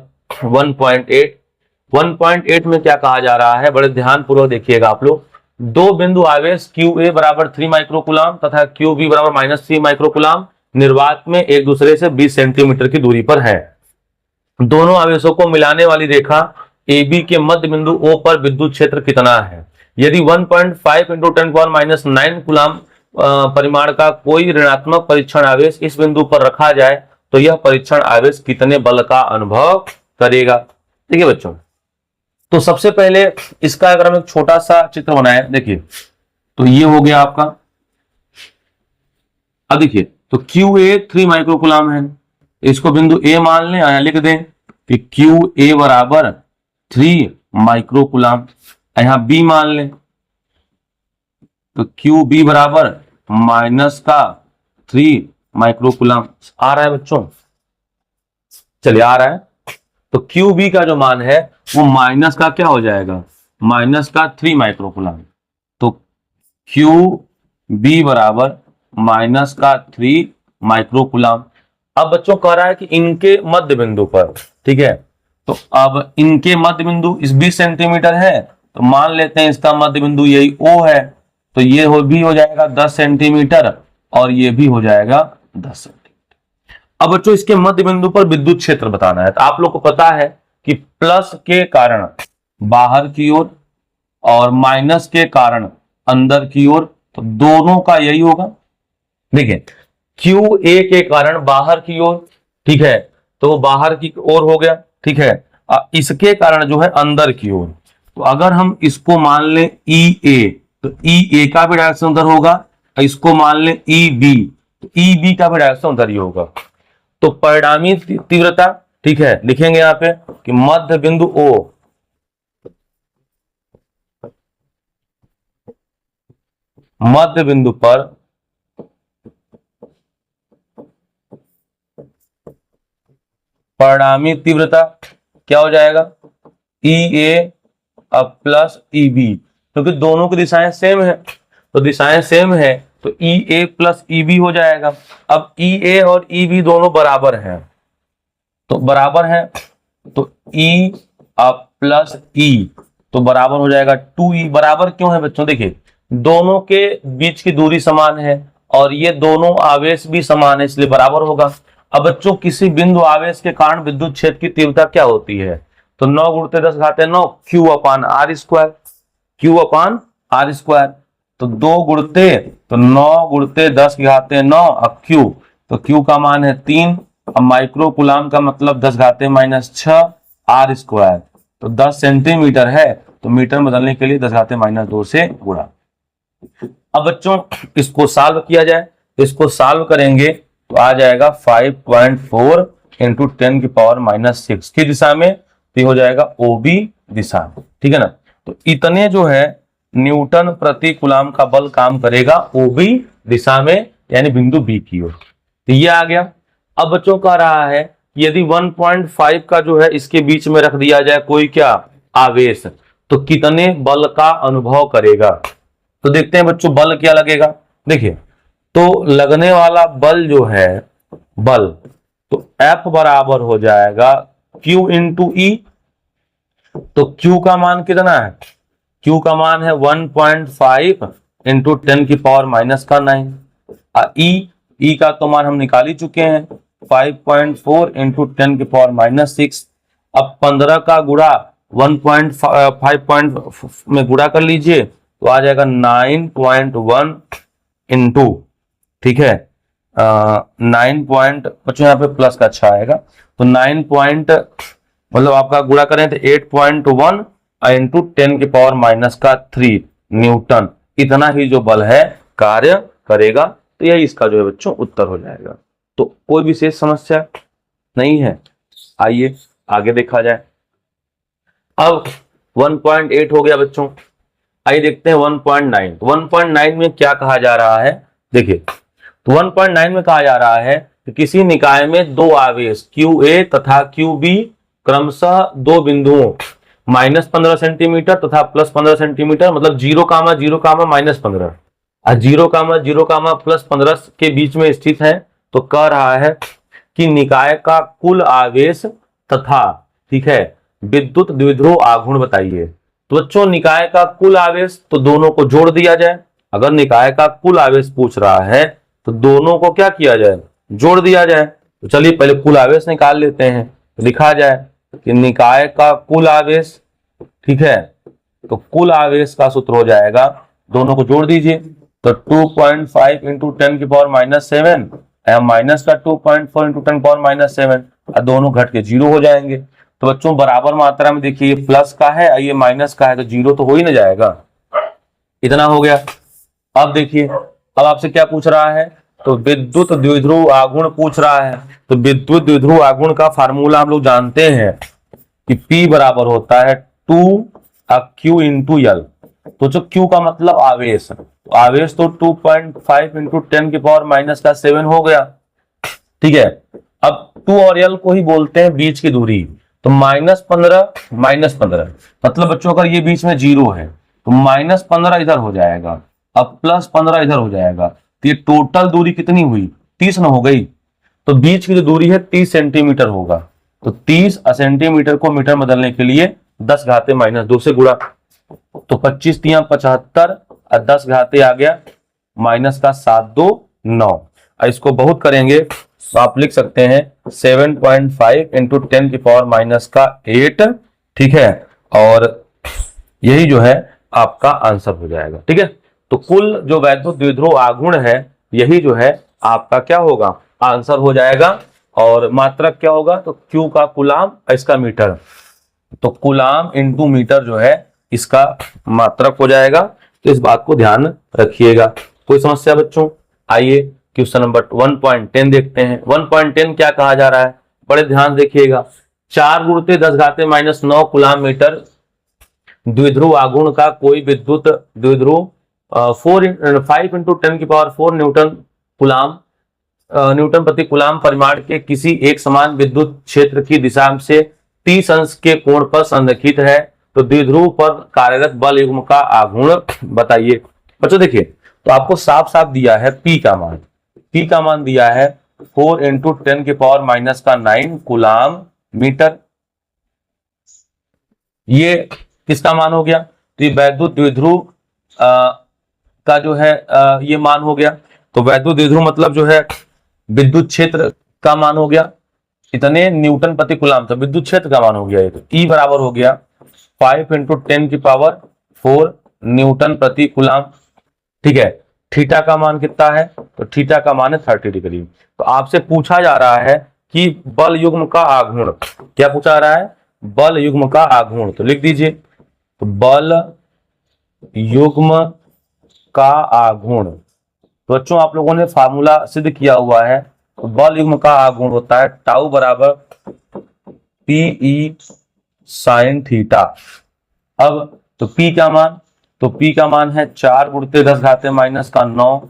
1.8। 1.8 में क्या कहा जा रहा है, बड़े ध्यान पूर्वक देखिएगा आप लोग। दो बिंदु आवेश QA बराबर 3 माइक्रोकूलम तथा QB बराबर -3 माइक्रोकूलम निर्वात में एक दूसरे से 20 सेंटीमीटर की दूरी पर है। दोनों आवेशों को मिलाने वाली रेखा AB के मध्य बिंदु O पर विद्युत क्षेत्र कितना है। यदि 1.5 × 10⁻⁹ कूलम परिमाण का कोई ऋणात्मक परीक्षण आवेश इस बिंदु पर रखा जाए तो यह परीक्षण आवेश कितने बल का अनुभव करेगा। ठीक है बच्चों, तो सबसे पहले इसका अगर हम एक छोटा सा चित्र बनाए, देखिए तो ये हो गया आपका। अब देखिए तो QA 3 माइक्रोकूलम है, इसको बिंदु A मान लें, यहां लिख दें कि QA बराबर 3 माइक्रोकूलम। यहां B मान लें तो QB बराबर -3 माइक्रोकूलम। आ रहा है बच्चों, चलिए आ रहा है। तो QB का जो मान है वो माइनस का क्या हो जाएगा, -3 माइक्रोकूलम। तो QB बराबर -3 माइक्रोकूलम। अब बच्चों कह रहा है कि इनके मध्य बिंदु पर, ठीक है, तो अब इनके मध्य बिंदु इस 20 सेंटीमीटर है, तो मान लेते हैं इसका मध्य बिंदु यही O है, तो ये भी हो जाएगा 10 सेंटीमीटर और ये भी हो जाएगा 10 सेंटीमीटर। अब बच्चों इसके मध्य बिंदु पर विद्युत क्षेत्र बताना है। तो आप लोग को पता है कि प्लस के कारण बाहर की ओर और माइनस के कारण अंदर की ओर, तो दोनों का यही होगा। देखिए QA के कारण बाहर की ओर, ठीक है, तो बाहर की ओर हो गया, ठीक है। इसके कारण जो है अंदर की ओर, तो अगर हम इसको मान लें EA, तो EA का भी डायरेक्शन उधर होगा। इसको मान लें EB, तो EB का भी डायरेक्शन उधर ही होगा। तो परिणामी तीव्रता, ठीक है, लिखेंगे यहां पे कि मध्य बिंदु O मध्य बिंदु पर परिणामी तीव्रता क्या हो जाएगा, EA प्लस EB, क्योंकि दोनों की दिशाएं सेम है, तो दिशाएं सेम है तो EA प्लस EB हो जाएगा। अब EA और EB दोनों बराबर हैं, तो बराबर है, तो E प्लस E तो बराबर हो जाएगा 2E। बराबर क्यों है बच्चों, देखिए दोनों के बीच की दूरी समान है और ये दोनों आवेश भी समान है, इसलिए बराबर होगा। अब बच्चों किसी बिंदु आवेश के कारण विद्युत क्षेत्र की तीव्रता क्या होती है, तो 9 × 10⁻9 Q/r², Q/r²। तो 2 गुणते तो 9 × 10⁻9 अब Q, तो Q का मान है 3। अब माइक्रोकूलम का मतलब 10⁻6 r², तो 10 सेंटीमीटर है, तो मीटर में बदलने के लिए 10⁻2 से गुणा। अब बच्चों इसको सॉल्व किया जाए, तो इसको सॉल्व करेंगे तो आ जाएगा 5.4 × 10⁻6 की दिशा में, तो हो जाएगा OB दिशा, ठीक है ना। तो इतने जो है न्यूटन प्रति कूलम का बल काम करेगा OB दिशा में, यानी बिंदु B की ओर। तो ये आ गया। अब बच्चों कह रहा है कि यदि 1.5 का जो है इसके बीच में रख दिया जाए कोई क्या आवेश, तो कितने बल का अनुभव करेगा। तो देखते हैं बच्चों बल क्या लगेगा। देखिए तो लगने वाला बल जो है बल, तो F बराबर हो जाएगा Q × E। तो Q का मान कितना है, Q का मान है 1.5 × 10⁻⁹। E का तो मान हम निकाल ही चुके हैं 5.4 × 10⁻6। अब 15 का गुणा 1.5 में गुणा कर लीजिए तो आ जाएगा 9.1 इंटू, ठीक है 9 पॉइंट, बच्चों यहाँ पे प्लस का अच्छा आएगा, तो 9.1 मतलब आपका गुणा करें तो 8.1 इंटू 10⁻³ न्यूटन, इतना ही जो बल है कार्य करेगा। तो यही इसका जो है बच्चों उत्तर हो जाएगा। तो कोई विशेष समस्या नहीं है। आइए आगे देखा जाए। अब 1.8 हो गया बच्चों। आइए देखते हैं 1.9। 1.9 में क्या कहा जा रहा है, देखिए तो 1.9 में कहा जा रहा है कि किसी निकाय में दो आवेश QA तथा QB क्रमशः दो बिंदुओं -15 सेंटीमीटर तथा +15 सेंटीमीटर, मतलब 0, 0, -15 और 0, 0, +15 के बीच में स्थित है। तो कह रहा है कि निकाय का कुल आवेश तथा, ठीक है, विद्युत द्विध्रुव आघूर्ण बताइए। तो बच्चों निकाय का कुल आवेश, तो दोनों को जोड़ दिया जाए। अगर निकाय का कुल आवेश पूछ रहा है तो दोनों को क्या किया जाए, जोड़ दिया जाए। तो चलिए पहले कुल आवेश निकाल लेते हैं। तो लिखा जाए कि निकाय का कुल आवेश, ठीक है, तो कुल आवेश का सूत्र हो जाएगा, दोनों को जोड़ दीजिए। तो 2.5 इंटू 10⁻⁷ माइनस का 2.4 इंटू 10⁻⁷, और दोनों घट के 0 हो जाएंगे। तो बच्चों बराबर मात्रा में देखिए, ये प्लस का है और ये माइनस का है, तो 0 तो हो ही ना जाएगा। इतना हो गया। अब देखिए, अब आपसे क्या पूछ रहा है, तो विद्युत द्विध्रुव आघूर्ण पूछ रहा है। तो विद्युत द्विध्रुव आघूर्ण का फार्मूला हम लोग जानते हैं कि P बराबर होता है 2Q इंटू L। तो जो Q का मतलब आवेश, तो आवेश तो 2.5 इंटू 10⁻⁷ हो गया, ठीक है। अब 2 और L को ही बोलते हैं बीच की दूरी। तो -15 मतलब बच्चों अगर ये बीच में 0 है तो -15 इधर हो जाएगा, अब +15 इधर हो जाएगा। तो ये टोटल दूरी कितनी हुई, 30 न हो गई। तो बीच की जो दूरी है 30 सेंटीमीटर होगा। तो 30 सेंटीमीटर को मीटर बदलने के लिए 10⁻⁻2 से गुणा। तो 25 × 75 और 10 आ गया -729। इसको बहुत करेंगे तो आप लिख सकते हैं 7.5 इंटू 10⁻⁸, ठीक है, और यही जो है आपका आंसर हो जाएगा, ठीक है। तो कुल जो वैद्युत द्विध्रुव आघूर्ण है, यही जो है आपका क्या होगा, आंसर हो जाएगा। और मात्रक क्या होगा, तो Q का कुलाम, इसका मीटर, तो कुलाम इंटू मीटर जो है इसका मात्रक हो जाएगा। तो इस बात को ध्यान रखिएगा। कोई समस्या बच्चों? आइए क्वेश्चन नंबर 1.10 देखते हैं। 1.10 क्या कहा जा रहा है, बड़े ध्यान देखिएगा। 4 × 10⁻⁹ कुलाम मीटर द्विध्रुव आघूर्ण का कोई विद्युत द्विध्रुव 5 इंटू 10⁴ न्यूटन प्रति कुलाम परिमाण के किसी एक समान विद्युत क्षेत्र की दिशा से 30 अंश के कोण पर संरेखित है। तो द्विध्रुव पर कार्यरत बल युग्म का आघूर्ण बताइए। बच्चों देखिए, तो आपको साफ साफ दिया है P का मान दिया है 4 इंटू 10⁻⁹ कुलाम मीटर। ये किसका मान हो गया, तो ये वैद्युत द्विध्रुव का जो है ये मान हो गया। तो वैद्युत द्विध्रुव मतलब जो है विद्युत क्षेत्र का मान हो गया, इतने न्यूटन प्रति कुलाम, तो विद्युत क्षेत्र का मान हो गया। ये तो E बराबर हो गया 5 इंटू 10⁴ न्यूटन प्रति कुलाम, ठीक है। थीटा का मान कितना है, तो थीटा का मान है 30 डिग्री। तो आपसे पूछा जा रहा है कि बल युग्म का आघूर्ण, क्या पूछा जा रहा है, बल युग्म का आघूर्ण। तो लिख दीजिए, तो बल युग्म का आघूर्ण, तो बच्चों आप लोगों ने फार्मूला सिद्ध किया हुआ है। तो बल युग्म का आघूर्ण होता है टाउ बराबर PE sin थीटा। अब तो P का मान, तो P का मान है 4 × 10⁻⁹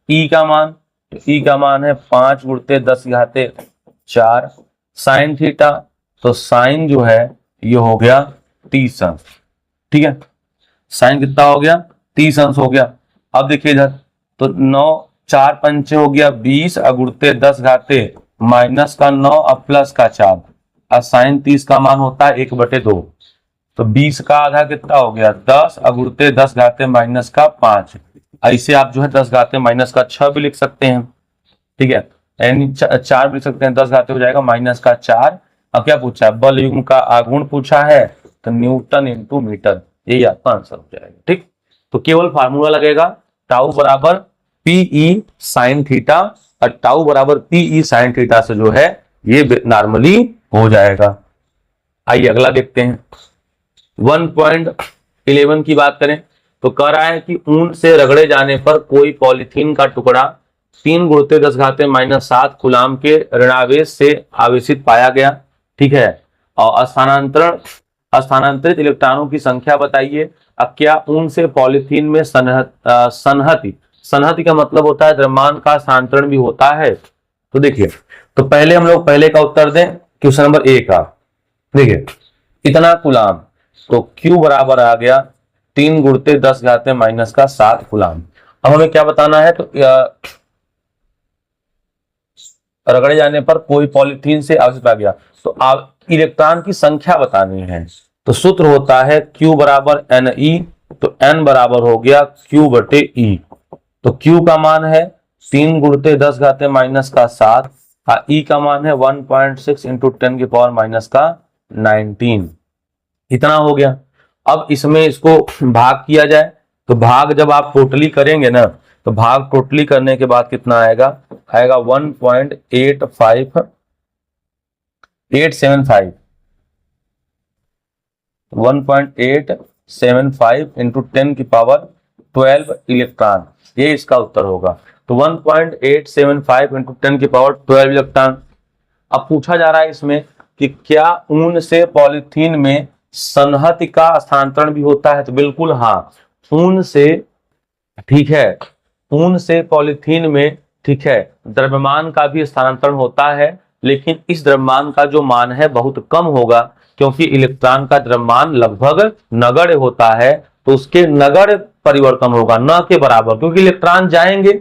E का मान, तो E का मान है 5 × 10⁴ साइन थीटा। तो साइन जो है ये हो गया 30 अंश, ठीक है। साइन कितना हो गया, 30 अंश हो गया। अब देखिए इधर, तो 9 4 पंचे हो गया 20 × 10⁻⁻9 और प्लस का 4 और साइन 30 का मान होता है 1/2। तो 20 का आधा कितना हो गया 10 × 10⁻⁻5। ऐसे आप जो है 10⁻⁻6 भी लिख सकते हैं, ठीक है, यानी 4 भी लिख सकते हैं, 10 घाते हो जाएगा -4। अब क्या पूछा है, बल युग्म का आघूर्ण पूछा है, तो न्यूटन इंटू मीटर, यही आपका आंसर हो जाएगा, ठीक। तो केवल फार्मूला लगेगा टाउ बराबर PE sin थीटा, और टाउ बराबर PE sin थीटा से जो है ये नॉर्मली हो जाएगा। आइए अगला देखते हैं। 1.11 की बात करें तो कह रहा है कि ऊन से रगड़े जाने पर कोई पॉलीथीन का टुकड़ा 3 गुणित 10⁻⁷ कूलाम के ऋणावेश से आवेशित पाया गया। ठीक है, और स्थानांतरित इलेक्ट्रॉनों की संख्या बताइए। अब क्या ऊन से पॉलीथीन में संहति का मतलब होता है द्रव्यमान का स्थानांतरण भी होता है। तो देखिए, तो पहले हम लोग पहले का उत्तर दें, क्वेश्चन नंबर ए का। देखिए इतना कूलाम, तो Q बराबर आ गया 3 गुणित 10⁻⁷ कूलाम। अब हमें क्या बताना है, तो रगड़े जाने पर कोई पॉलीथीन से आवेशित पाया गया, तो इलेक्ट्रॉन की संख्या बतानी है। तो सूत्र होता है Q बराबर Ne, तो N बराबर हो गया Q बटे E। तो Q का मान है 3 गुणित 10⁻⁷, E का मान है 1.6 इंटू 10⁻⁻19। इतना हो गया। अब इसमें इसको भाग किया जाए, तो भाग जब आप टोटली करेंगे ना, तो भाग टोटली करने के बाद कितना आएगा, 1.875 इंटू 10⁻12 इलेक्ट्रॉन, ये इसका उत्तर होगा। तो 1.875 इंटू 10⁻12 इलेक्ट्रॉन। अब पूछा जा रहा है इसमें कि क्या ऊन से पॉलीथीन में संहति का स्थानांतरण भी होता है, तो बिल्कुल हाँ, ऊन से, ठीक है, ऊन से पॉलीथीन में, ठीक है, द्रव्यमान का भी स्थानांतरण होता है, लेकिन इस द्रव्यमान का जो मान है बहुत कम होगा, क्योंकि इलेक्ट्रॉन का द्रव्यमान लगभग नगण्य होता है, तो उसके नगण्य परिवर्तन होगा, न के बराबर, क्योंकि इलेक्ट्रॉन जाएंगे।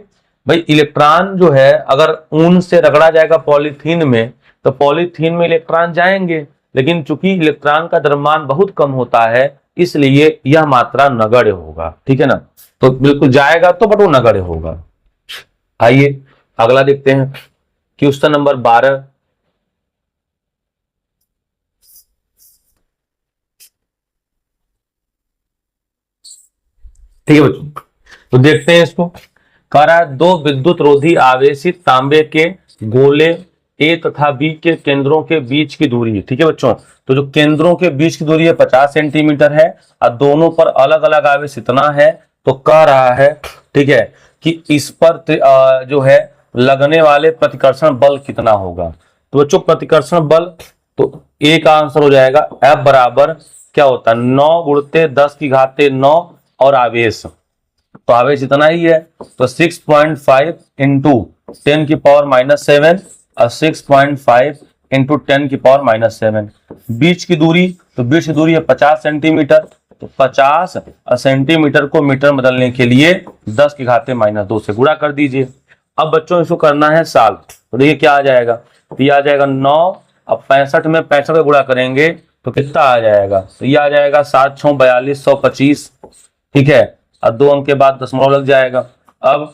भाई इलेक्ट्रॉन जो है अगर ऊन से रगड़ा जाएगा पॉलीथीन में, तो पॉलीथीन में इलेक्ट्रॉन जाएंगे, लेकिन चूंकि इलेक्ट्रॉन का द्रव्यमान बहुत कम होता है, इसलिए यह मात्रा नगण्य होगा। ठीक है ना, तो बिल्कुल जाएगा तो बट वो नगण्य होगा। आइए अगला देखते हैं, क्वेश्चन नंबर 12। ठीक है बच्चों, तो देखते हैं इसको। कह रहा है 2 विद्युत रोधी आवेशित तांबे के गोले ए तथा बी के केंद्रों के बीच की दूरी। ठीक है बच्चों, तो जो केंद्रों के बीच की दूरी है 50 सेंटीमीटर है, और दोनों पर अलग अलग आवेश इतना है। तो कह रहा है, ठीक है, कि इस पर जो है लगने वाले प्रतिकर्षण बल कितना होगा। तो बच्चों प्रतिकर्षण बल, तो ए का आंसर हो जाएगा F बराबर क्या होता है, 9 गुणित 10⁻9 और आवेश, तो आवेश इतना ही है, तो 6.5 इंटू 10⁻⁻7 और 6.5 इंटू 10⁻⁻7। बीच की दूरी, तो बीच की दूरी है 50 सेंटीमीटर, तो 50 सेंटीमीटर को मीटर बदलने के लिए 10⁻⁻2 से गुणा कर दीजिए। अब बच्चों इसको करना है साल, तो देखिए क्या आ जाएगा, तो ये आ जाएगा 9, अब 65 में 65 का गुणा करेंगे तो कितना आ जाएगा, तो ये आ जाएगा 7 6 42 125। ठीक है, और 2 अंक के बाद दशमलव लग जाएगा। अब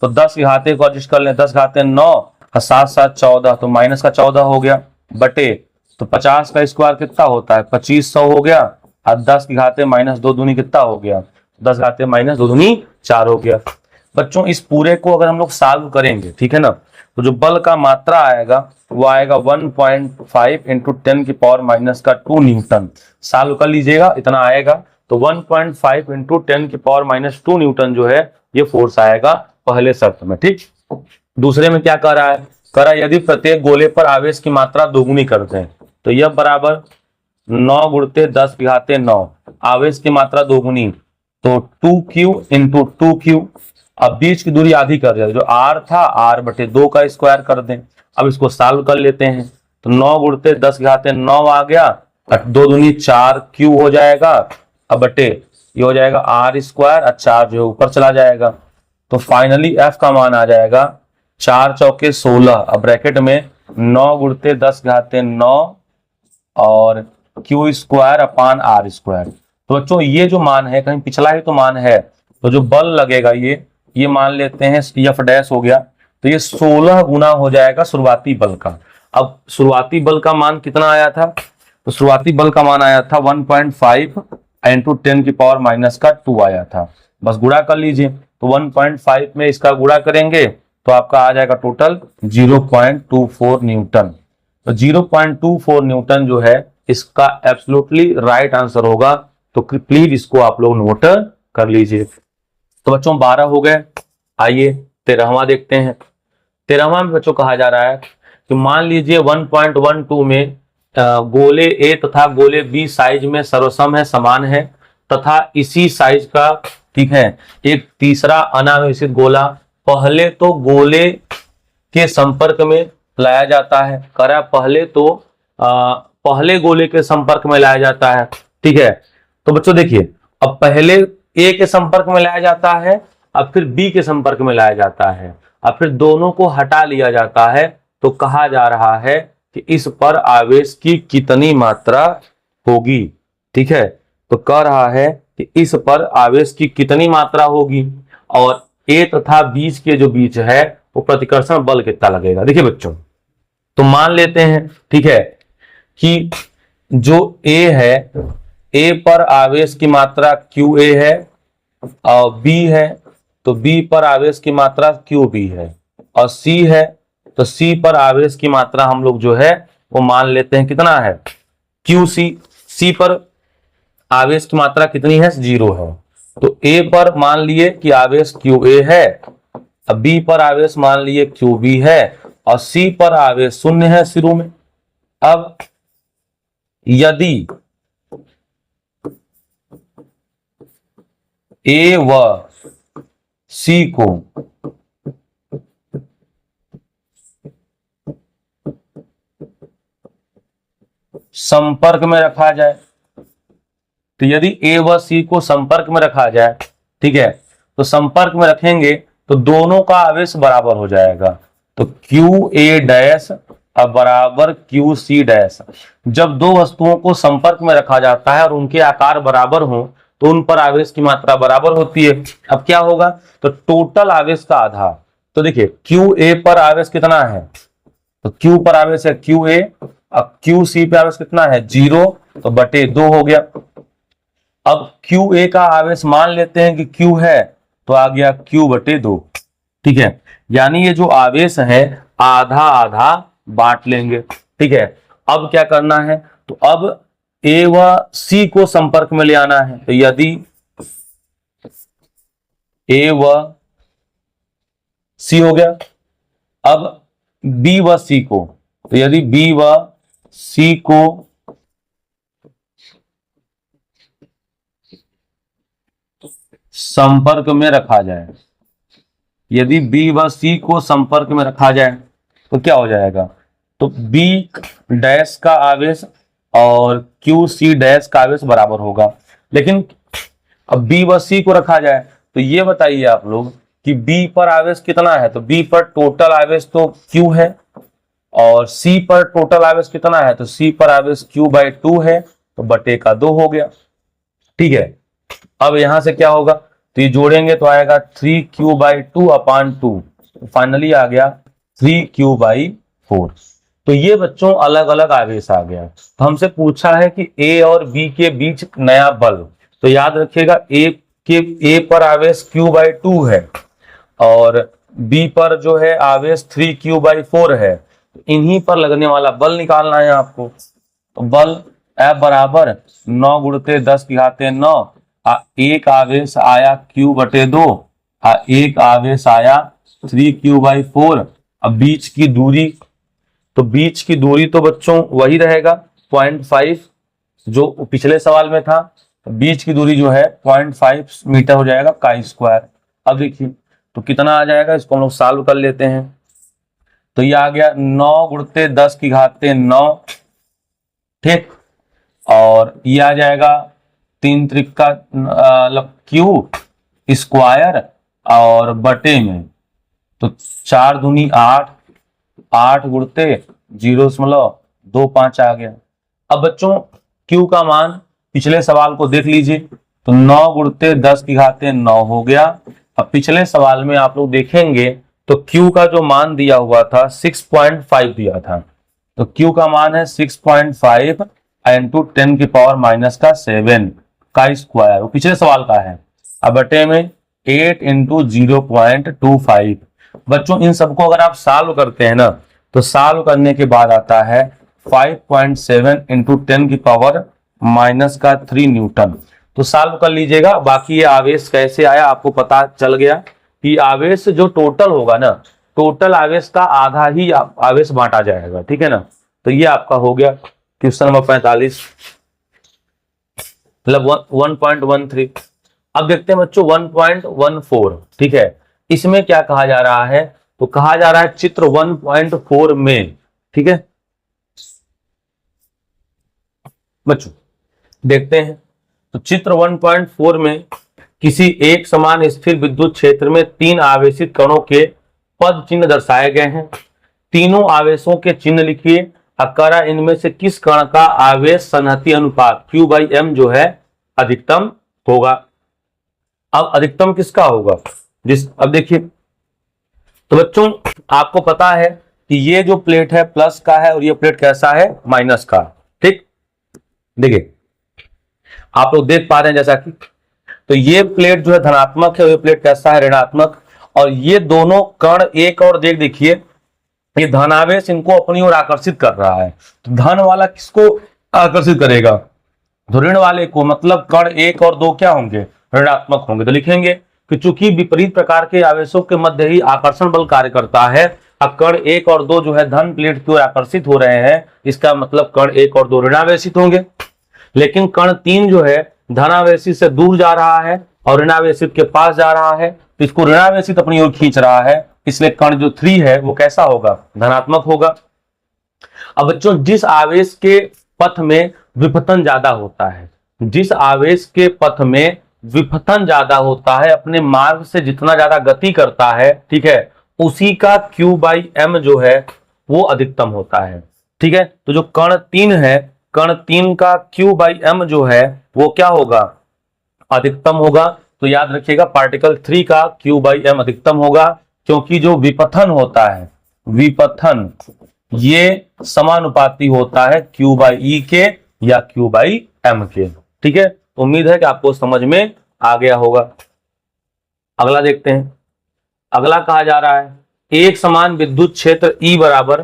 तो 10 के घाते को एडजस्ट कर लें, 10 घाते 9 और 7 7 14, तो माइनस का 14 हो गया, बटे तो 50 का स्क्वायर कितना होता है 2500 हो गया, और 10 के घाते -2 दूनी कितना हो गया, 10 घाते -2 दूनी 4 हो गया। बच्चों इस पूरे को अगर हम लोग सॉल्व करेंगे, ठीक है ना, तो जो बल का मात्रा आएगा वो आएगा 1.5 इंटू 10⁻⁻2 न्यूटन। सॉल्व कर लीजिएगा, इतना आएगा। तो 1.5 इंटू 10⁻⁻2 न्यूटन जो है ये फोर्स आएगा पहले शर्त में। ठीक, दूसरे में क्या कर रहा है, कह रहा है यदि प्रत्येक गोले पर आवेश की मात्रा दोगुनी करते हैं, तो यह बराबर 9 गुणित 10⁻9, आवेश की मात्रा दोगुनी, तो 2Q इंटू 2Q। अब बीच की दूरी आधी कर दिया, जो R था R बटे 2 का स्क्वायर कर दें। अब इसको सॉल्व कर लेते हैं, तो 9 गुणित 10⁻9 आ गया, 2 दूनी 4Q हो जाएगा, अब बटे ये हो जाएगा R स्क्वायर, और 4 जो ऊपर चला जाएगा, तो फाइनली F का मान आ जाएगा 4 चौके 16, अब ब्रैकेट में 9 गुणित 10⁻9 और Q square upon R square. तो बच्चों ये जो मान है कहीं पिछला ही तो मान है, तो जो बल लगेगा ये मान लेते हैं F डैश हो गया, तो ये 16 गुना हो जाएगा शुरुआती बल का। अब शुरुआती बल का मान कितना आया था, तो शुरुआती बल का मान आया था 1.5 इंटू 10⁻⁻2 आया था। बस गुणा कर लीजिए, तो 1.5 में इसका गुणा करेंगे तो आपका आ जाएगा टोटल 0.24 न्यूटन। तो 0.24 न्यूटन जो है इसका एब्सोल्युटली राइट आंसर होगा। तो प्लीज इसको आप लोग नोट कर लीजिए। तो बच्चों 12 हो गए। आइए 13वां देखते हैं। 13वां में बच्चों कहा जा रहा है कि मान लीजिए 1.12 में गोले ए तथा गोले बी साइज में सर्वसम है, समान है, तथा इसी साइज का, ठीक है, एक तीसरा अनावेशित गोला पहले तो गोले के संपर्क में लाया जाता है। करा पहले तो पहले गोले के संपर्क में लाया जाता है, ठीक है। तो बच्चों देखिए, अब पहले ए के संपर्क में लाया जाता है, अब फिर बी के संपर्क में लाया जाता है, अब फिर दोनों को हटा लिया जाता है। तो कहा जा रहा है कि इस पर आवेश की कितनी मात्रा होगी, ठीक है। तो कह रहा है कि इस पर आवेश की कितनी मात्रा होगी और ए तथा बीच के जो बीच है वो प्रतिकर्षण बल कितना लगेगा। देखिए बच्चों, तो मान लेते हैं, ठीक है, कि जो ए है, ए पर आवेश की मात्रा क्यू ए है और बी है तो बी पर आवेश की मात्रा क्यू बी है, और सी है तो सी पर आवेश की मात्रा हम लोग जो है वो मान लेते हैं कितना है, क्यू सी। सी पर आवेश की मात्रा कितनी है, 0 है। तो ए पर मान लिए कि आवेश क्यू ए है, अब बी पर आवेश मान लिए क्यू बी है, और सी पर आवेश 0 है शुरू में। अब यदि ए व सी को संपर्क में रखा जाए, तो यदि ए व सी को संपर्क में रखा जाए, ठीक है, तो संपर्क में रखेंगे तो दोनों का आवेश बराबर हो जाएगा। तो क्यू ए डैश अब बराबर क्यू सी डैश। जब दो वस्तुओं को संपर्क में रखा जाता है और उनके आकार बराबर हो तो उन पर आवेश की मात्रा बराबर होती है। अब क्या होगा, तो टोटल आवेश का आधा। तो देखिए क्यू ए पर आवेश कितना है, तो क्यू पर आवेश है क्यू ए, अब क्यू सी पे आवेश कितना है 0, तो बटे 2 हो गया। अब क्यू ए का आवेश मान लेते हैं कि क्यू है, तो आ गया क्यू बटे 2, ठीक है। यानी ये जो आवेश है आधा आधा बांट लेंगे, ठीक है। अब क्या करना है, तो अब ए व सी को संपर्क में ले आना है। तो यदि ए व सी हो गया, अब बी व सी को, तो यदि बी व सी को संपर्क में रखा जाए, यदि बी व सी को संपर्क में रखा जाए तो क्या हो जाएगा, तो बी डैश का आवेश और क्यू सी डैश का आवेश बराबर होगा। लेकिन अब बी व सी को रखा जाए तो ये बताइए आप लोग कि बी पर आवेश कितना है, तो बी पर टोटल आवेश तो क्यू है, और सी पर टोटल आवेश कितना है, तो सी पर आवेश क्यू बाई 2 है, तो बटे का 2 हो गया, ठीक है। अब यहां से क्या होगा, तो ये जोड़ेंगे तो आएगा 3q बाई 2 अपान 2, फाइनली आ गया 3q बाई 4। तो ये बच्चों अलग अलग आवेश आ गया। तो हमसे पूछा है कि ए और बी के बीच नया बल, तो याद रखिएगा ए पर आवेश q बाई 2 है और बी पर जो है आवेश 3q बाई 4 है। तो इन्हीं पर लगने वाला बल निकालना है आपको। तो बल F बराबर 9 गुणित 10 की घाते 9, एक आवेश आया q बटे 2, एक आवेश आया 3q बाई 4। अब बीच की दूरी, तो बीच की दूरी तो बच्चों वही रहेगा 0.5 जो पिछले सवाल में था। बीच की दूरी जो है 0.5 मीटर हो जाएगा का स्क्वायर। अब देखिए तो कितना आ जाएगा, इसको हम लोग सॉल्व कर लेते हैं। तो ये आ गया 9 गुणित 10 की घाते 9, ठीक, और ये आ जाएगा 3 त्रिका क्यू स्क्वायर और बटे में, तो 4 दूनी 8, 8 गुणित 0.25 आ गया। अब बच्चों Q का मान पिछले सवाल को देख लीजिए, तो 9 गुणित 10 की घाते 9 हो गया। अब पिछले सवाल में आप लोग देखेंगे तो Q का जो मान दिया हुआ था 6.5 दिया था, तो Q का मान है 6.5 इंटू 10 की पावर माइनस का 7 का स्क्वायर, वो पिछले सवाल का है। अब बटे में 8 इंटू 0.25। बच्चों इन सबको अगर आप सॉल्व करते हैं ना, तो सॉल्व करने के बाद आता है 5.7 इंटू 10⁻³ न्यूटन। तो सॉल्व कर लीजिएगा। बाकी ये आवेश कैसे आया आपको पता चल गया कि आवेश जो टोटल होगा ना, टोटल आवेश का आधा ही आवेश बांटा जाएगा, ठीक है ना। तो ये आपका हो गया क्वेश्चन नंबर 45, मतलब 1.13। अब देखते हैं बच्चों 1.14, ठीक है। इसमें क्या कहा जा रहा है, तो कहा जा रहा है चित्र 1.4 में, ठीक है बच्चों, देखते हैं। तो चित्र 1.4 में किसी एक समान स्थिर विद्युत क्षेत्र में 3 आवेशित कणों के पद चिन्ह दर्शाए गए हैं। तीनों आवेशों के चिन्ह लिखिए। अकरा इनमें से किस कण का आवेश संहति अनुपात Q/m जो है अधिकतम होगा। अब अधिकतम किसका होगा, अब देखिए, तो बच्चों आपको पता है कि ये जो प्लेट है प्लस का है और ये प्लेट कैसा है, माइनस का, ठीक। देखिए आप लोग देख पा रहे हैं जैसा कि, तो ये प्लेट जो है धनात्मक है और ये प्लेट कैसा है, ऋणात्मक। और ये दोनों कण एक और देखिए, ये धनावेश इनको अपनी ओर आकर्षित कर रहा है। तो धन वाला किसको आकर्षित करेगा, तो ऋण वाले को, मतलब कण 1 और 2 क्या होंगे, ऋणात्मक होंगे। तो लिखेंगे कि चूंकि विपरीत प्रकार के आवेशों के मध्य ही आकर्षण बल कार्य करता है, अब कण 1 और 2 जो है धन प्लेट की ओर आकर्षित हो रहे हैं, इसका मतलब कण 1 और 2 ऋणावेशित होंगे। लेकिन कण 3 जो है धनावेशित से दूर जा रहा है और ऋणावेशित के पास जा रहा है, तो इसको ऋणावेशित अपनी ओर खींच रहा है, इसलिए कण जो 3 है वो कैसा होगा, धनात्मक होगा। अब बच्चों जिस आवेश के पथ में विपतन ज्यादा होता है, जिस आवेश के पथ में विपतन ज्यादा होता है, अपने मार्ग से जितना ज्यादा गति करता है, ठीक है, उसी का Q/m जो है वो अधिकतम होता है, ठीक है। तो जो कण 3 है, कण 3 का Q/m जो है वो क्या होगा, अधिकतम होगा। तो याद रखिएगा पार्टिकल 3 का Q/m अधिकतम होगा, क्योंकि जो विपथन होता है, विपथन ये समानुपाती होता है Q/e के या Q/m के, ठीक है। उम्मीद है कि आपको समझ में आ गया होगा। अगला देखते हैं। अगला कहा जा रहा है एक समान विद्युत क्षेत्र E बराबर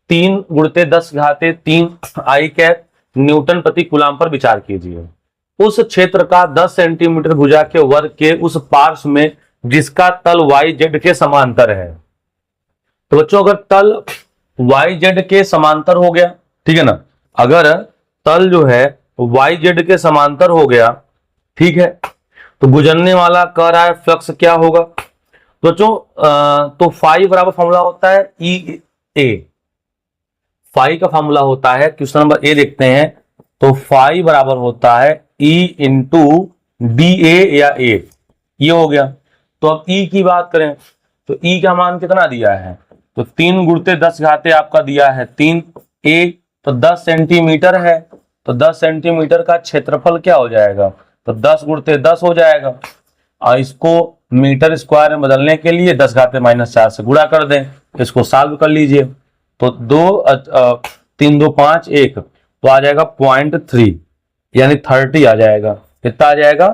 3 × 10⁻³ I कैप न्यूटन प्रति कूलाम पर विचार कीजिए। उस क्षेत्र का 10 सेंटीमीटर भुजा के वर्ग के उस पार्श्व में जिसका तल YZ के समांतर है। तो बच्चों अगर तल YZ के समांतर हो गया, ठीक है ना, अगर तल जो है YZ के समांतर हो गया, ठीक है, तो गुजरने वाला कह रहा है फ्लक्स क्या होगा। तो बच्चों तो फाई बराबर फॉर्मूला होता है EA, फाई का फॉर्मूला होता है, क्वेश्चन नंबर ए देखते हैं। तो फाई बराबर होता है E इंटू DA या A, ये हो गया। तो अब E की बात करें तो E का मान कितना दिया है, तो 3 × 10⁻³ आपका दिया है 3, A तो 10 सेंटीमीटर है, तो 10 सेंटीमीटर का क्षेत्रफल क्या हो जाएगा, तो 10 × 10 हो जाएगा। और इसको मीटर स्क्वायर में बदलने के लिए 10⁻⁻4 से गुणा कर दें, इसको सॉल्व कर लीजिए। तो 3 2 5 1, तो आ जाएगा 0.3 यानी 30 आ जाएगा। कितना आ जाएगा,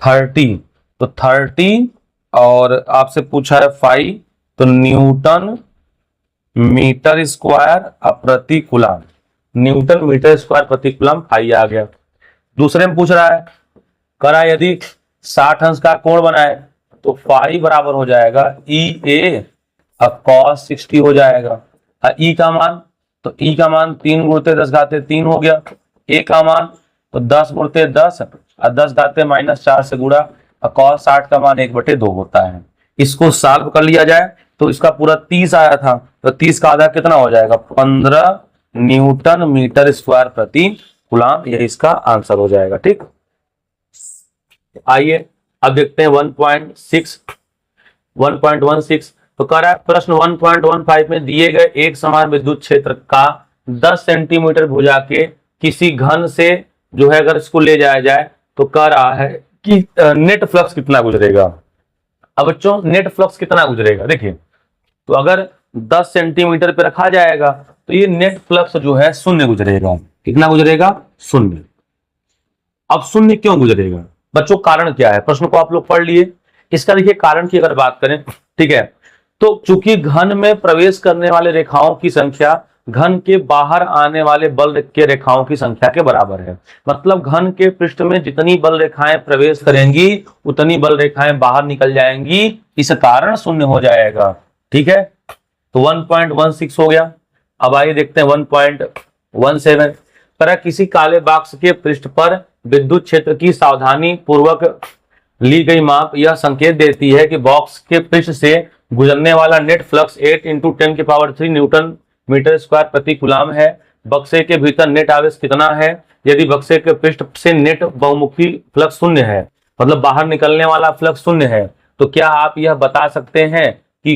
30। तो 30 और आपसे पूछा है फाई, तो न्यूटन मीटर स्क्वायर प्रति कूलाम, न्यूटन मीटर स्क्वायर प्रति कूलाम फाई आ गया। दूसरे में पूछ रहा है करा यदि 60 अंश का कोण बनाए तो फाई बराबर हो जाएगा EA cos 60 हो जाएगा। E का मान, तो E का मान 3 × 10⁻³ हो गया। A का मान तो 10 × 10 और 10⁻⁻4 से गुणा, cos 60 का मान 1/2 होता है। इसको सॉल्व कर लिया जाए तो इसका पूरा 30 आया था, तो 30 का आधा कितना हो जाएगा, 15 न्यूटन मीटर स्क्वायर प्रति कूलाम, यह इसका आंसर हो जाएगा, ठीक। आइए अब देखते हैं 1.16। तो कह रहा है प्रश्न 1.15 में दिए गए एक समान विद्युत क्षेत्र का 10 सेंटीमीटर भुजा के किसी घन से जो है अगर इसको ले जाया जाए तो कह रहा है कि नेट फ्लक्स कितना गुजरेगा। अब बच्चों नेट फ्लक्स कितना गुजरेगा, देखिए, तो अगर 10 सेंटीमीटर पे रखा जाएगा तो ये नेट फ्लक्स जो है 0 गुजरेगा। कितना गुजरेगा, 0। अब 0 क्यों गुजरेगा बच्चों, कारण क्या है, प्रश्न को आप लोग पढ़ लिए। इसका देखिए कारण की अगर बात करें, ठीक है, तो चूंकि घन में प्रवेश करने वाले रेखाओं की संख्या घन के बाहर आने वाले बल के रेखाओं की संख्या के बराबर है। मतलब घन के पृष्ठ में जितनी बल रेखाएं प्रवेश करेंगी उतनी बल रेखाएं बाहर निकल जाएंगी, इस कारण शून्य हो जाएगा। ठीक है, तो 1.16 हो गया। अब आइए देखते हैं 1.17। पर किसी काले बॉक्स के पृष्ठ पर विद्युत क्षेत्र की सावधानी पूर्वक ली गई माप यह संकेत देती है कि बॉक्स के पृष्ठ से गुजरने वाला net flux 8 × 10³ newton metre square प्रति कूलम है। बक्से के भीतर नेट आवेश कितना है? यदि बक्से के पृष्ठ से नेट बहुमुखी फ्लक्स शून्य है, मतलब बाहर निकलने वाला फ्लक्स शून्य है, तो क्या आप यह बता सकते हैं कि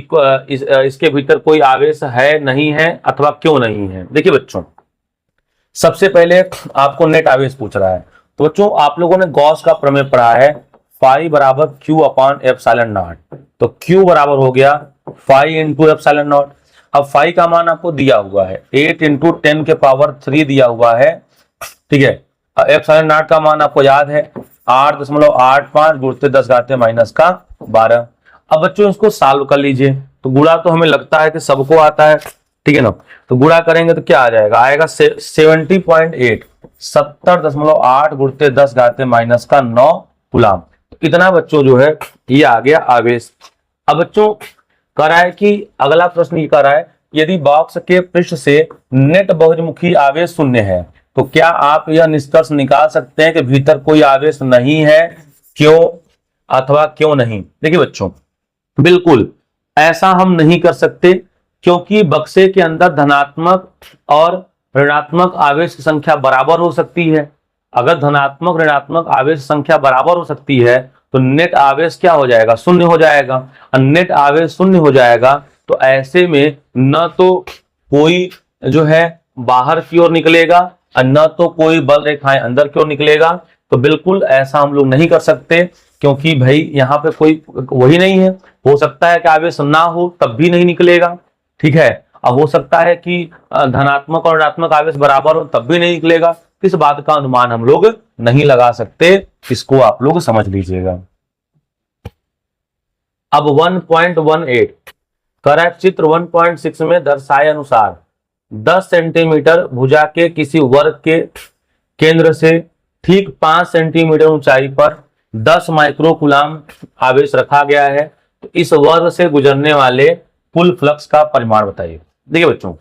इसके भीतर कोई आवेश है, नहीं है, अथवा क्यों नहीं है? देखिए बच्चों, सबसे पहले आपको नेट आवेश पूछ रहा है। तो बच्चों आप लोगों ने गॉस का प्रमेय पढ़ा है, फाई बराबर Q/ε0। तो Q बराबर हो गया फाई × ε0। अब फाई का मान आपको दिया हुआ है 8 × 10³ दिया हुआ है। ठीक है, ε0 का मान आपको याद है 8.85 × 10⁻⁻12। अब बच्चों इसको सॉल्व कर लीजिए। तो गुणा तो हमें लगता है कि सबको आता है, ठीक है ना। तो गुणा करेंगे तो क्या आ जाएगा? आएगा 70.8 70.8 × 10⁻⁻9 कूलम। इतना बच्चों जो है ये आ गया आवेश। अब बच्चों कह रहा है कि अगला प्रश्न ये कह रहा है, यदि बॉक्स के पृष्ठ से नेट बहुमुखी आवेश शून्य है तो क्या आप यह निष्कर्ष निकाल सकते हैं कि भीतर कोई आवेश नहीं है? क्यों अथवा क्यों नहीं? देखिए बच्चों, बिल्कुल ऐसा हम नहीं कर सकते, क्योंकि बक्से के अंदर धनात्मक और ऋणात्मक आवेश की संख्या बराबर हो सकती है। अगर धनात्मक ऋणात्मक आवेश संख्या बराबर हो सकती है तो नेट आवेश क्या हो जाएगा? शून्य हो जाएगा। और नेट आवेश शून्य हो जाएगा तो ऐसे में न तो कोई जो है बाहर की ओर निकलेगा और न तो कोई बल रेखाएं अंदर की ओर निकलेगा। तो बिल्कुल ऐसा हम लोग नहीं कर सकते, क्योंकि भाई यहाँ पे कोई वही नहीं है। हो सकता है कि आवेश ना हो तब भी नहीं निकलेगा, ठीक है। अब हो सकता है कि धनात्मक और ऋणात्मक आवेश बराबर हो तब भी नहीं निकलेगा। इस बात का अनुमान हम लोग नहीं लगा सकते, इसको आप लोग समझ लीजिएगा। अब 1.18 करेक्ट चित्र 1.6 में दर्शाए अनुसार 10 सेंटीमीटर भुजा के किसी वर्ग के केंद्र से ठीक 5 सेंटीमीटर ऊंचाई पर 10 माइक्रो कूलम आवेश रखा गया है। तो इस वर्ग से गुजरने वाले कुल फ्लक्स का परिमाण बताइए। देखिए बच्चों,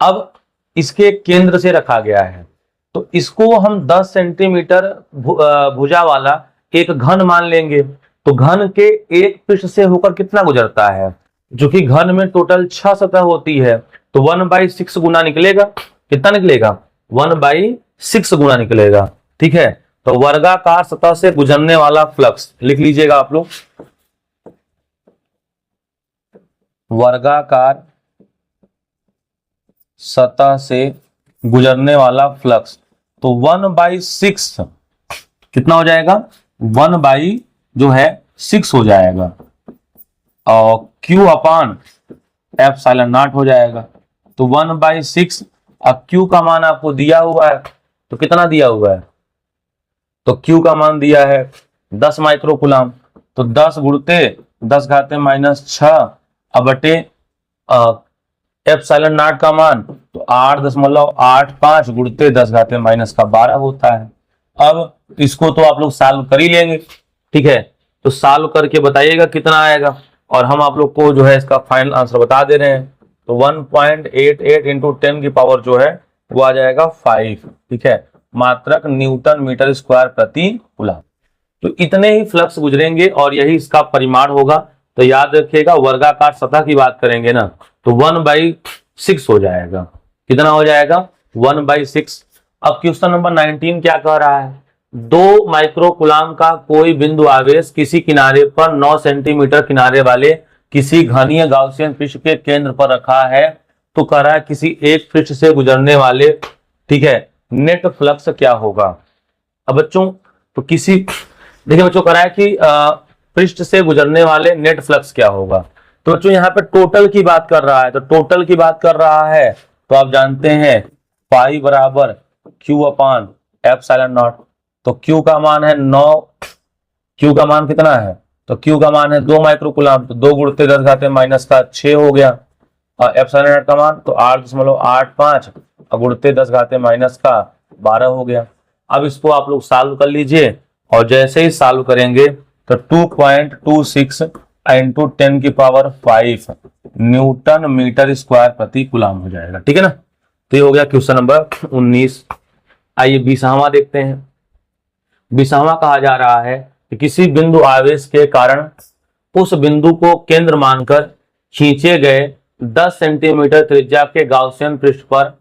अब इसके केंद्र से रखा गया है तो इसको हम 10 सेंटीमीटर भुजा वाला एक घन मान लेंगे। तो घन के एक पृष्ठ से होकर कितना गुजरता है? जो कि घन में टोटल 6 सतह होती है, तो 1/6 गुना निकलेगा। कितना निकलेगा? 1/6 गुना निकलेगा, ठीक है। तो वर्गाकार सतह से गुजरने वाला फ्लक्स लिख लीजिएगा आप लोग, वर्गाकार सतह से गुजरने वाला फ्लक्स। तो 1/6 कितना हो जाएगा? 1/6 हो जाएगा और Q/ε0 हो जाएगा। तो 1/6 अब Q का मान आपको दिया हुआ है, तो कितना दिया हुआ है? तो Q का मान दिया है 10 माइक्रो कूलम। तो 10 गुणते 10⁻⁻6 बटे ε0 का मान तो 8.85 गुणते 10⁻⁻12 होता है। अब इसको तो आप लोग सॉल्व कर ही लेंगे, ठीक है। तो सॉल्व करके बताइएगा कितना आएगा, और हम आप लोग को जो है इसका फाइनल आंसर बता दे रहे हैं। तो 1.88 × 10 की पावर जो है वो आ जाएगा 5, ठीक है, मात्रक न्यूटन मीटर स्क्वायर प्रति कूलम। तो इतने ही फ्लक्स गुजरेंगे और यही इसका परिमाण होगा। तो याद रखिएगा, वर्गाकार सतह की बात करेंगे ना तो 1/6 हो जाएगा। कितना हो जाएगा? 1/6। अब क्वेश्चन नंबर 19 क्या कह रहा है? 2 माइक्रो कूलम का कोई बिंदु आवेश किसी किनारे पर 9 सेंटीमीटर किनारे वाले किसी घनीय गाउसियन पृष्ठ के केंद्र पर रखा है। तो कह रहा है किसी एक पृष्ठ से गुजरने वाले, ठीक है, नेट फ्लक्स क्या होगा? अब बच्चों तो किसी, देखिए बच्चों, कह रहा है कि पृष्ठ से गुजरने वाले नेट फ्लक्स क्या होगा। तो बच्चों यहाँ पे टोटल की बात कर रहा है, तो टोटल की बात कर रहा है तो आप जानते हैं पाई बराबर Q/ε0। तो Q का मान है 9, Q का मान कितना है? तो Q का मान है 2 माइक्रो कूलम। तो 2 गुणते 10⁻⁻6 हो गया, और एप्सिलॉन नॉट का मान तो 8.85 और गुणते 10 घाते माइनस का 12 हो गया। अब इसको आप लोग सॉल्व कर लीजिए और जैसे ही सॉल्व करेंगे तो 2.26 इंटू 10 की पावर 5 न्यूटन मीटर स्क्वायर प्रति कूलम हो जाएगा। ठीक है ना, तो ये हो गया क्वेश्चन नंबर 19। आइए 20वां देखते हैं। 20वां कहा जा रहा है कि किसी बिंदु आवेश के कारण उस बिंदु को केंद्र मानकर खींचे गए 10 सेंटीमीटर त्रिज्या के गाउसियन पृष्ठ पर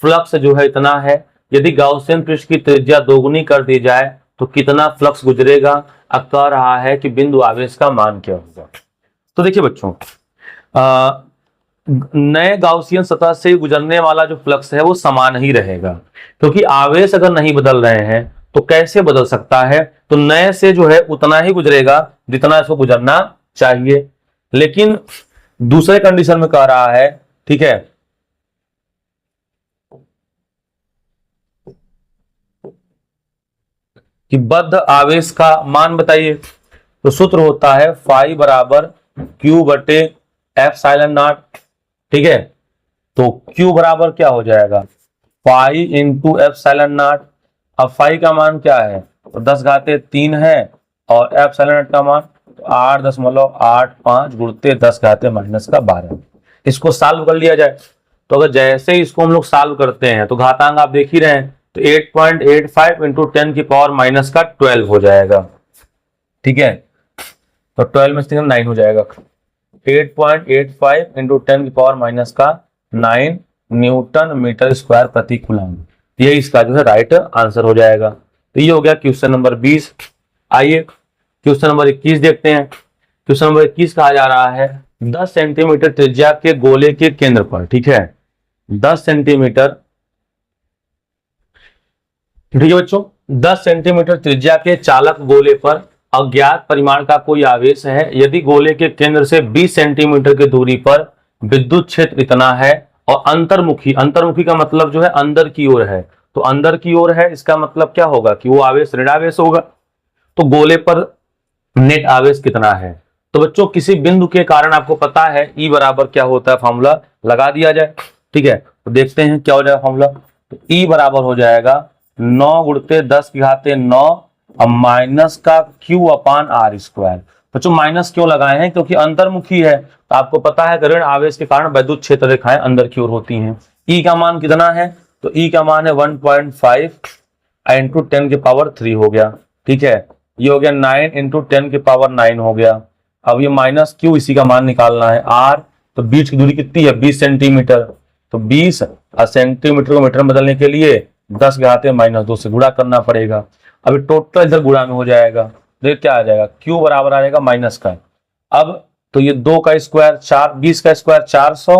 फ्लक्स जो है इतना है। यदि गाउसियन पृष्ठ की त्रिज्या दोगुनी कर दी जाए तो कितना फ्लक्स गुजरेगा। अब कह रहा है कि बिंदु आवेश का मान क्या होगा। तो देखिए बच्चों, नए गाउसियन सतह से गुजरने वाला जो फ्लक्स है वो समान ही रहेगा, क्योंकि आवेश अगर नहीं बदल रहे हैं तो कैसे बदल सकता है। तो नए से जो है उतना ही गुजरेगा जितना इसको गुजरना चाहिए। लेकिन दूसरे कंडीशन में कह रहा है, ठीक है, कि बद्ध आवेश का मान बताइए। तो सूत्र होता है फाई बराबर क्यू बटे एप्सिलॉन नॉट। ठीक है, तो क्यू बराबर क्या हो जाएगा, फाई इंटू एप्सिलॉन नॉट। अब फाई का मान क्या है, तो 10 घाते 3 है और एप्सिलॉन नॉट का मान 8.85 गुणते 10 घाते माइनस का 12। इसको सॉल्व कर लिया जाए तो अगर जैसे ही इसको हम लोग सॉल्व करते हैं तो घातांक आप देख ही रहे हैं, तो 8.85 इंटू 10 की पावर माइनस का 12 हो जाएगा। ठीक है, तो 12 में से 9 हो जाएगा। 8.85 इंटू 10 की पावर माइनस का 9 न्यूटन मीटर स्क्वायर प्रति कूलम। ये इसका जो है राइट आंसर हो जाएगा। तो ये हो गया क्वेश्चन नंबर 20। आइए क्वेश्चन नंबर 21 देखते हैं। क्वेश्चन नंबर 21 कहा जा रहा है 10 सेंटीमीटर त्रिज्या के गोले के केंद्र पर, ठीक है, 10 सेंटीमीटर, ठीक है बच्चों, 10 सेंटीमीटर त्रिज्या के चालक गोले पर अज्ञात परिमाण का कोई आवेश है। यदि गोले के केंद्र से 20 सेंटीमीटर की दूरी पर विद्युत क्षेत्र इतना है और अंतर्मुखी, अंतर्मुखी का मतलब जो है अंदर की ओर है, तो अंदर की ओर है, इसका मतलब क्या होगा कि वो आवेश ऋणावेश होगा। तो गोले पर नेट आवेश कितना है। तो बच्चों किसी बिंदु के कारण आपको पता है E बराबर क्या होता है, फॉर्मूला लगा दिया जाए। ठीक है, तो देखते हैं क्या हो जाएगा फॉर्मूला। तो E बराबर हो जाएगा 9 गुणते 10 की घाते 9 और माइनस का Q अपान R स्क्वायर। बच्चों माइनस क्यों लगाए हैं, क्योंकि अंतर्मुखी है, तो आपको पता है ऋण आवेश के कारण विद्युत क्षेत्र रेखाएं अंदर की ओर होती हैं। E का मान कितना है, तो E का मान है 1.5 इंटू 10 की पावर 3 हो गया। ठीक है, ये हो गया 9 इंटू 10 की पावर 9 हो गया। अब ये माइनस क्यू, इसी का मान निकालना है। आर, तो बीच की दूरी कितनी है 20 सेंटीमीटर, तो 20 सेंटीमीटर को मीटर में बदलने के लिए 10 घाते -2 से गुणा करना पड़ेगा। अभी टोटल इधर गुणा में हो जाएगा, तो क्या आ जाएगा, क्यू बराबर आ जाएगा माइनस का। अब तो ये 2 का स्क्वायर 4, 20 का स्क्वायर 400,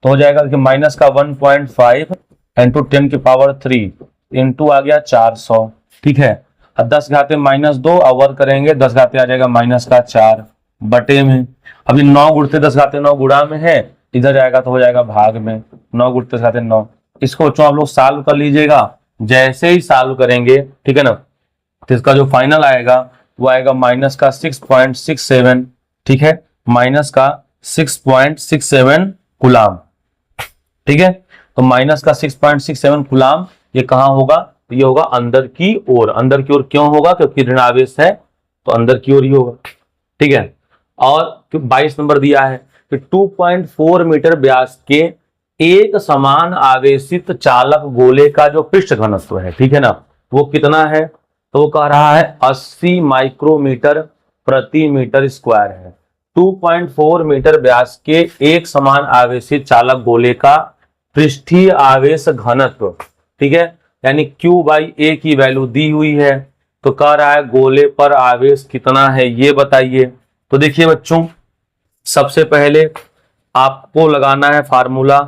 तो हो जाएगा कि माइनस का 1.5 इंटू 10 की पावर 3 इंटू आ गया 400। ठीक है, 10 घाते -2 और वर्ग करेंगे 10 घाते आ जाएगा माइनस का 4 बटे में। अभी 9 गुणते 10 घाते 9 गुणा में है, इधर जाएगा तो हो जाएगा भाग में, 9 गुणते 10 घाते 9। इसको बच्चों आप लोग सॉल्व कर लीजिएगा। जैसे ही सॉल्व करेंगे, ठीक है ना, तो इसका जो फाइनल आएगा वो आएगा माइनस का 6.67। ठीक है, माइनस का 6.67 कूलम। ठीक है, तो माइनस का 6.67 कूलम ये कहाँ होगा, ये होगा अंदर की ओर। अंदर की ओर क्यों होगा, क्योंकि ऋण आवेश है तो अंदर की ओर ही होगा। ठीक है, और 22 नंबर दिया है कि 2.4 मीटर व्यास के एक समान आवेशित चालक गोले का जो पृष्ठ घनत्व है, ठीक है ना, वो कितना है, तो वो कह रहा है 80 माइक्रोमीटर प्रति मीटर स्क्वायर है। 2.4 मीटर व्यास के एक समान आवेशित चालक गोले का पृष्ठीय आवेश घनत्व, ठीक है, यानी Q/A की वैल्यू दी हुई है। तो कह रहा है गोले पर आवेश कितना है ये बताइए। तो देखिए बच्चों, सबसे पहले आपको लगाना है फार्मूला।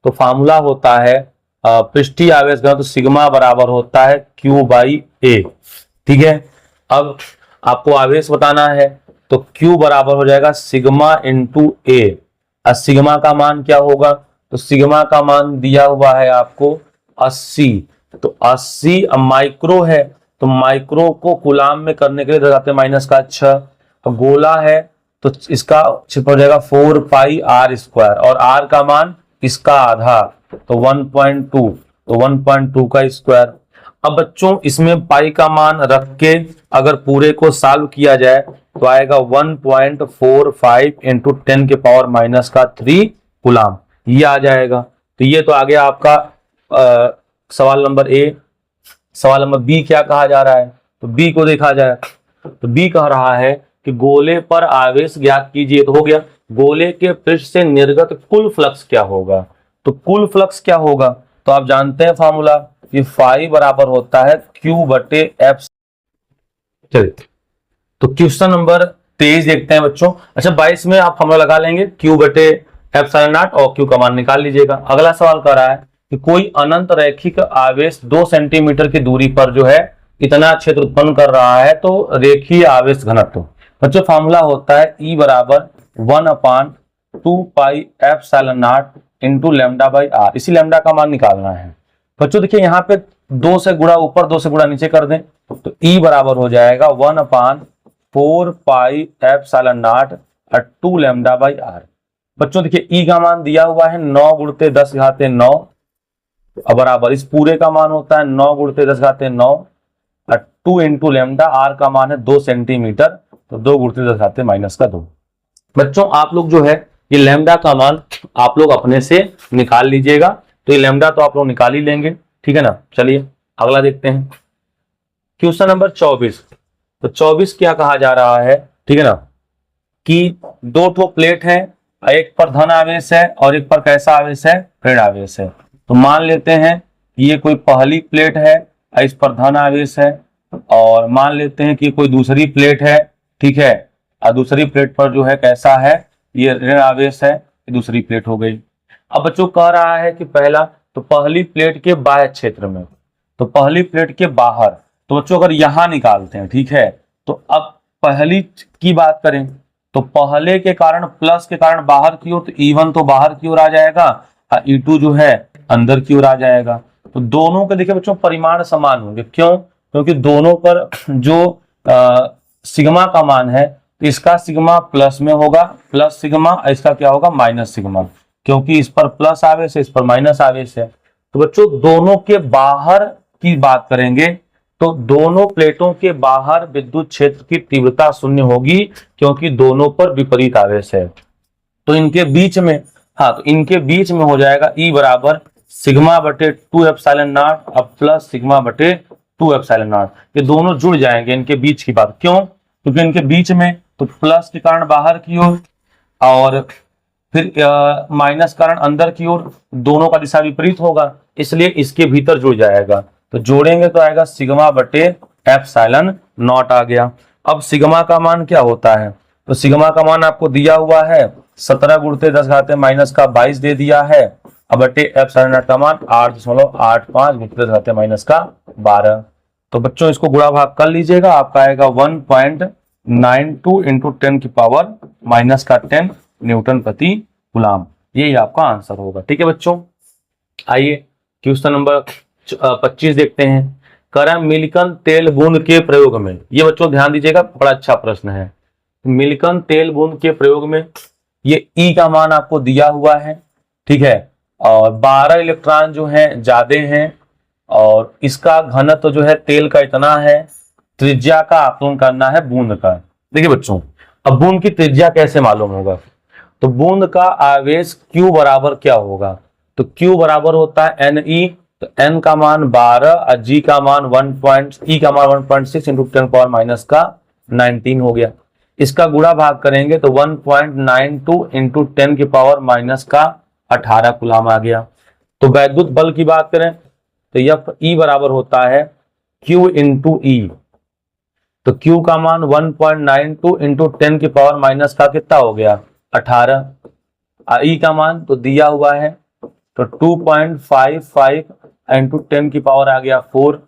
तो फार्मूला होता है पृष्ठीय आवेश घनत्व, तो सिग्मा बराबर होता है Q/A। ठीक है, अब आपको आवेश बताना है तो Q बराबर हो जाएगा सिग्मा इंटू A। और सिग्मा का मान क्या होगा, तो सिग्मा का मान दिया हुआ है आपको 80। तो 80 माइक्रो है, तो माइक्रो को कूलम में करने के लिए माइनस का 6। तो गोला है तो इसका क्षेत्रफल हो जाएगा 4 पाई आर स्क्वायर, और आर का मान इसका आधा तो 1.2, तो 1.2 का स्क्वायर। अब बच्चों इसमें पाई का मान रख के अगर पूरे को सॉल्व किया जाए तो आएगा 1.45 इंटू 10 के पावर माइनस का 3 कूलाम, ये आ जाएगा। तो ये तो आ गया आपका सवाल नंबर ए। सवाल नंबर बी क्या कहा जा रहा है, तो बी को देखा जाए तो बी कह रहा है कि गोले पर आवेश ज्ञात कीजिए। तो हो गया, गोले के पृष्ठ से निर्गत कुल फ्लक्स क्या होगा, तो कुल फ्लक्स क्या होगा, तो आप जानते हैं फॉर्मूला कि फाई बराबर होता है क्यू बटे एफ। चलिए तो क्वेश्चन नंबर 23 देखते हैं बच्चों। अच्छा 22 में आप फॉर्मूला लगा लेंगे क्यू बटे एप्सिलॉन नॉट और क्यू का मान निकाल लीजिएगा। अगला सवाल कर रहा है कि कोई अनंत रैखिक आवेश 2 सेंटीमीटर की दूरी पर जो है इतना क्षेत्र उत्पन्न कर रहा है, तो रेखीय आवेश घनत्व बच्चों फॉर्मूला होता है E बराबर 1/2 pi epsilon nought into lambda by R. इसी लैम्डा का मान निकालना है बच्चों। देखिए यहाँ पे 2 से गुणा ऊपर 2 से गुणा नीचे कर दें तो E बराबर हो जाएगा 1/4 pi epsilon nought 2 lambda by R. बच्चों देखिए E का मान दिया हुआ है 9 गुणित 10 घाते 9 बराबर इस पूरे का मान होता है 9 गुणित 10 घाते 9 और 2 इंटू लैम्डा, आर का मान है 2 सेंटीमीटर, तो 2 गुणित 10 घाते माइनस का 2। बच्चों आप लोग जो है ये लैम्डा का मान आप लोग अपने से निकाल लीजिएगा, तो ये लैम्डा तो आप लोग निकाल ही लेंगे, ठीक है ना। चलिए अगला देखते हैं क्वेश्चन नंबर 24। तो 24 क्या कहा जा रहा है, ठीक है ना, कि 2 ठो प्लेट है, एक पर धन आवेश है और एक पर कैसा आवेश है, ऋण आवेश है। तो मान लेते हैं कि ये कोई पहली प्लेट है, इस पर धन आवेश है, और मान लेते हैं कि कोई दूसरी प्लेट है, ठीक है, और दूसरी प्लेट पर जो है कैसा है, ये ऋण आवेश है, ये दूसरी प्लेट हो गई। अब बच्चों कह रहा है कि पहला तो पहली प्लेट के बाह्य क्षेत्र में, तो पहली प्लेट के बाहर, तो बच्चों अगर यहां निकालते हैं, ठीक है, तो अब पहली की बात करें तो पहले के कारण प्लस के कारण बाहर की ओर, तो E1 तो बाहर की ओर आ जाएगा और E2 जो है अंदर की ओर आ जाएगा। तो दोनों के देखिए बच्चों परिमाण समान होंगे, क्यों, क्योंकि दोनों पर जो सिग्मा का मान है, तो इसका सिग्मा प्लस में होगा, प्लस सिग्मा, इसका क्या होगा माइनस सिग्मा, क्योंकि इस पर प्लस आवेश है, इस पर माइनस आवेश है। तो बच्चों दोनों के बाहर की बात करेंगे तो दोनों प्लेटों के बाहर विद्युत क्षेत्र की तीव्रता शून्य होगी, क्योंकि दोनों पर विपरीत आवेश है। तो इनके बीच में, हाँ, तो इनके बीच में हो जाएगा E बराबर सिग्मा बटे 2 एप्सिलॉन नॉट अब प्लस सिग्मा बटे 2 एप्सिलॉन नॉट। ये दोनों जुड़ जाएंगे इनके बीच की बात, क्यों, क्योंकि इनके बीच में तो प्लस के कारण बाहर की ओर और फिर माइनस कारण अंदर की ओर, दोनों का दिशा विपरीत होगा, इसलिए इसके भीतर जुड़ जाएगा। तो जोड़ेंगे तो आएगा सिग्मा बटे एप्सिलॉन नॉट आ गया। अब सिग्मा का मान क्या होता है, तो सिग्मा का मान आपको दिया हुआ है 17 गुणित 10 घाते माइनस का 22 दे दिया है, अब बटे एप्सिलॉन नॉट का मान 8.85 गुणित 10 घाते माइनस का 12। तो बच्चों इसको गुणा भाग कर लीजिएगा, आपका आएगा 1.92 इंटू 10 की पावर माइनस का 10 न्यूटन प्रति कूलाम, यही आपका आंसर होगा। ठीक है बच्चों, आइए क्वेश्चन नंबर 25 देखते हैं। करें मिल्टन तेल बूंद के प्रयोग में, ये बच्चों ध्यान दीजिएगा, बड़ा अच्छा प्रश्न है। मिल्टन तेल बूंद के प्रयोग में ये E का मान आपको दिया हुआ है, ठीक है, और 12 इलेक्ट्रॉन जो है ज्यादा हैं, और इसका घनत्व जो है तेल का इतना है, त्रिज्या का आकलन करना है बूंद का। देखिए बच्चों, अब बूंद की त्रिज्या कैसे मालूम होगा, तो बूंद का आवेश Q बराबर क्या होगा, तो Q बराबर होता है NE, तो N का मान 12 और G का मान 1. E का मान 1.6 इंटू 10 पावर माइनस का 19 हो गया। इसका गुणा भाग करेंगे तो 1.92 इंटू 10 की पावर माइनस का 18 कूलाम आ गया। तो वैद्युत बल की बात करें तो Fe बराबर होता है Q इंटू E, तो Q का मान 1.92 इंटू 10 की पावर माइनस का कितना हो गया 18, E का मान तो दिया हुआ है तो 2.55 इंटू 10 की पावर आ गया 4।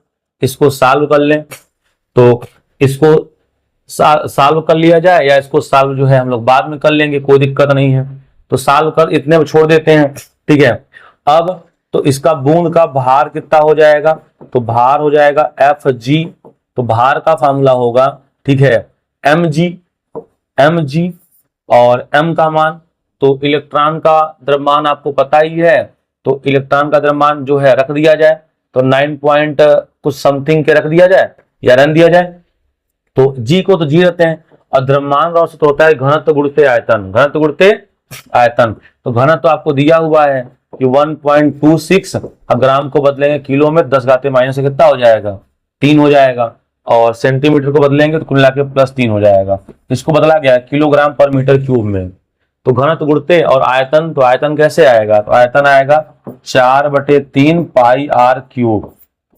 इसको सॉल्व कर लें तो इसको सॉल्व कर लिया जाए, या इसको सॉल्व जो है हम लोग बाद में कर लेंगे, कोई दिक्कत नहीं है। तो सॉल्व कर इतने में छोड़ देते हैं, ठीक है। अब तो इसका बूंद का भार कितना हो जाएगा, तो भार हो जाएगा Fg, तो भार का फॉर्मूला होगा, ठीक है, mg और m का मान, तो इलेक्ट्रॉन का द्रव्यमान आपको पता ही है, तो इलेक्ट्रॉन का द्रव्यमान जो है रख दिया जाए, तो 9 पॉइंट कुछ समथिंग के रख दिया जाए या रन दिया जाए, तो जी को तो जी रहते हैं, और द्रव्यमान रॉ से तो होता है घनत्व गुणित आयतन, घनत्व गुणित आयतन, तो घनत्व आपको दिया हुआ है कि 1.26, अब ग्राम को बदलेंगे किलो में 10 घाते माइनस से कितना हो जाएगा, 3 हो जाएगा, और सेंटीमीटर को बदलेंगे तो कुल मिला के +3 हो जाएगा। इसको बदला गया किलोग्राम पर मीटर क्यूब में, तो घनत्व गुणित और आयतन, तो आयतन कैसे आएगा, तो आयतन आएगा 4/3 पाई आर क्यूब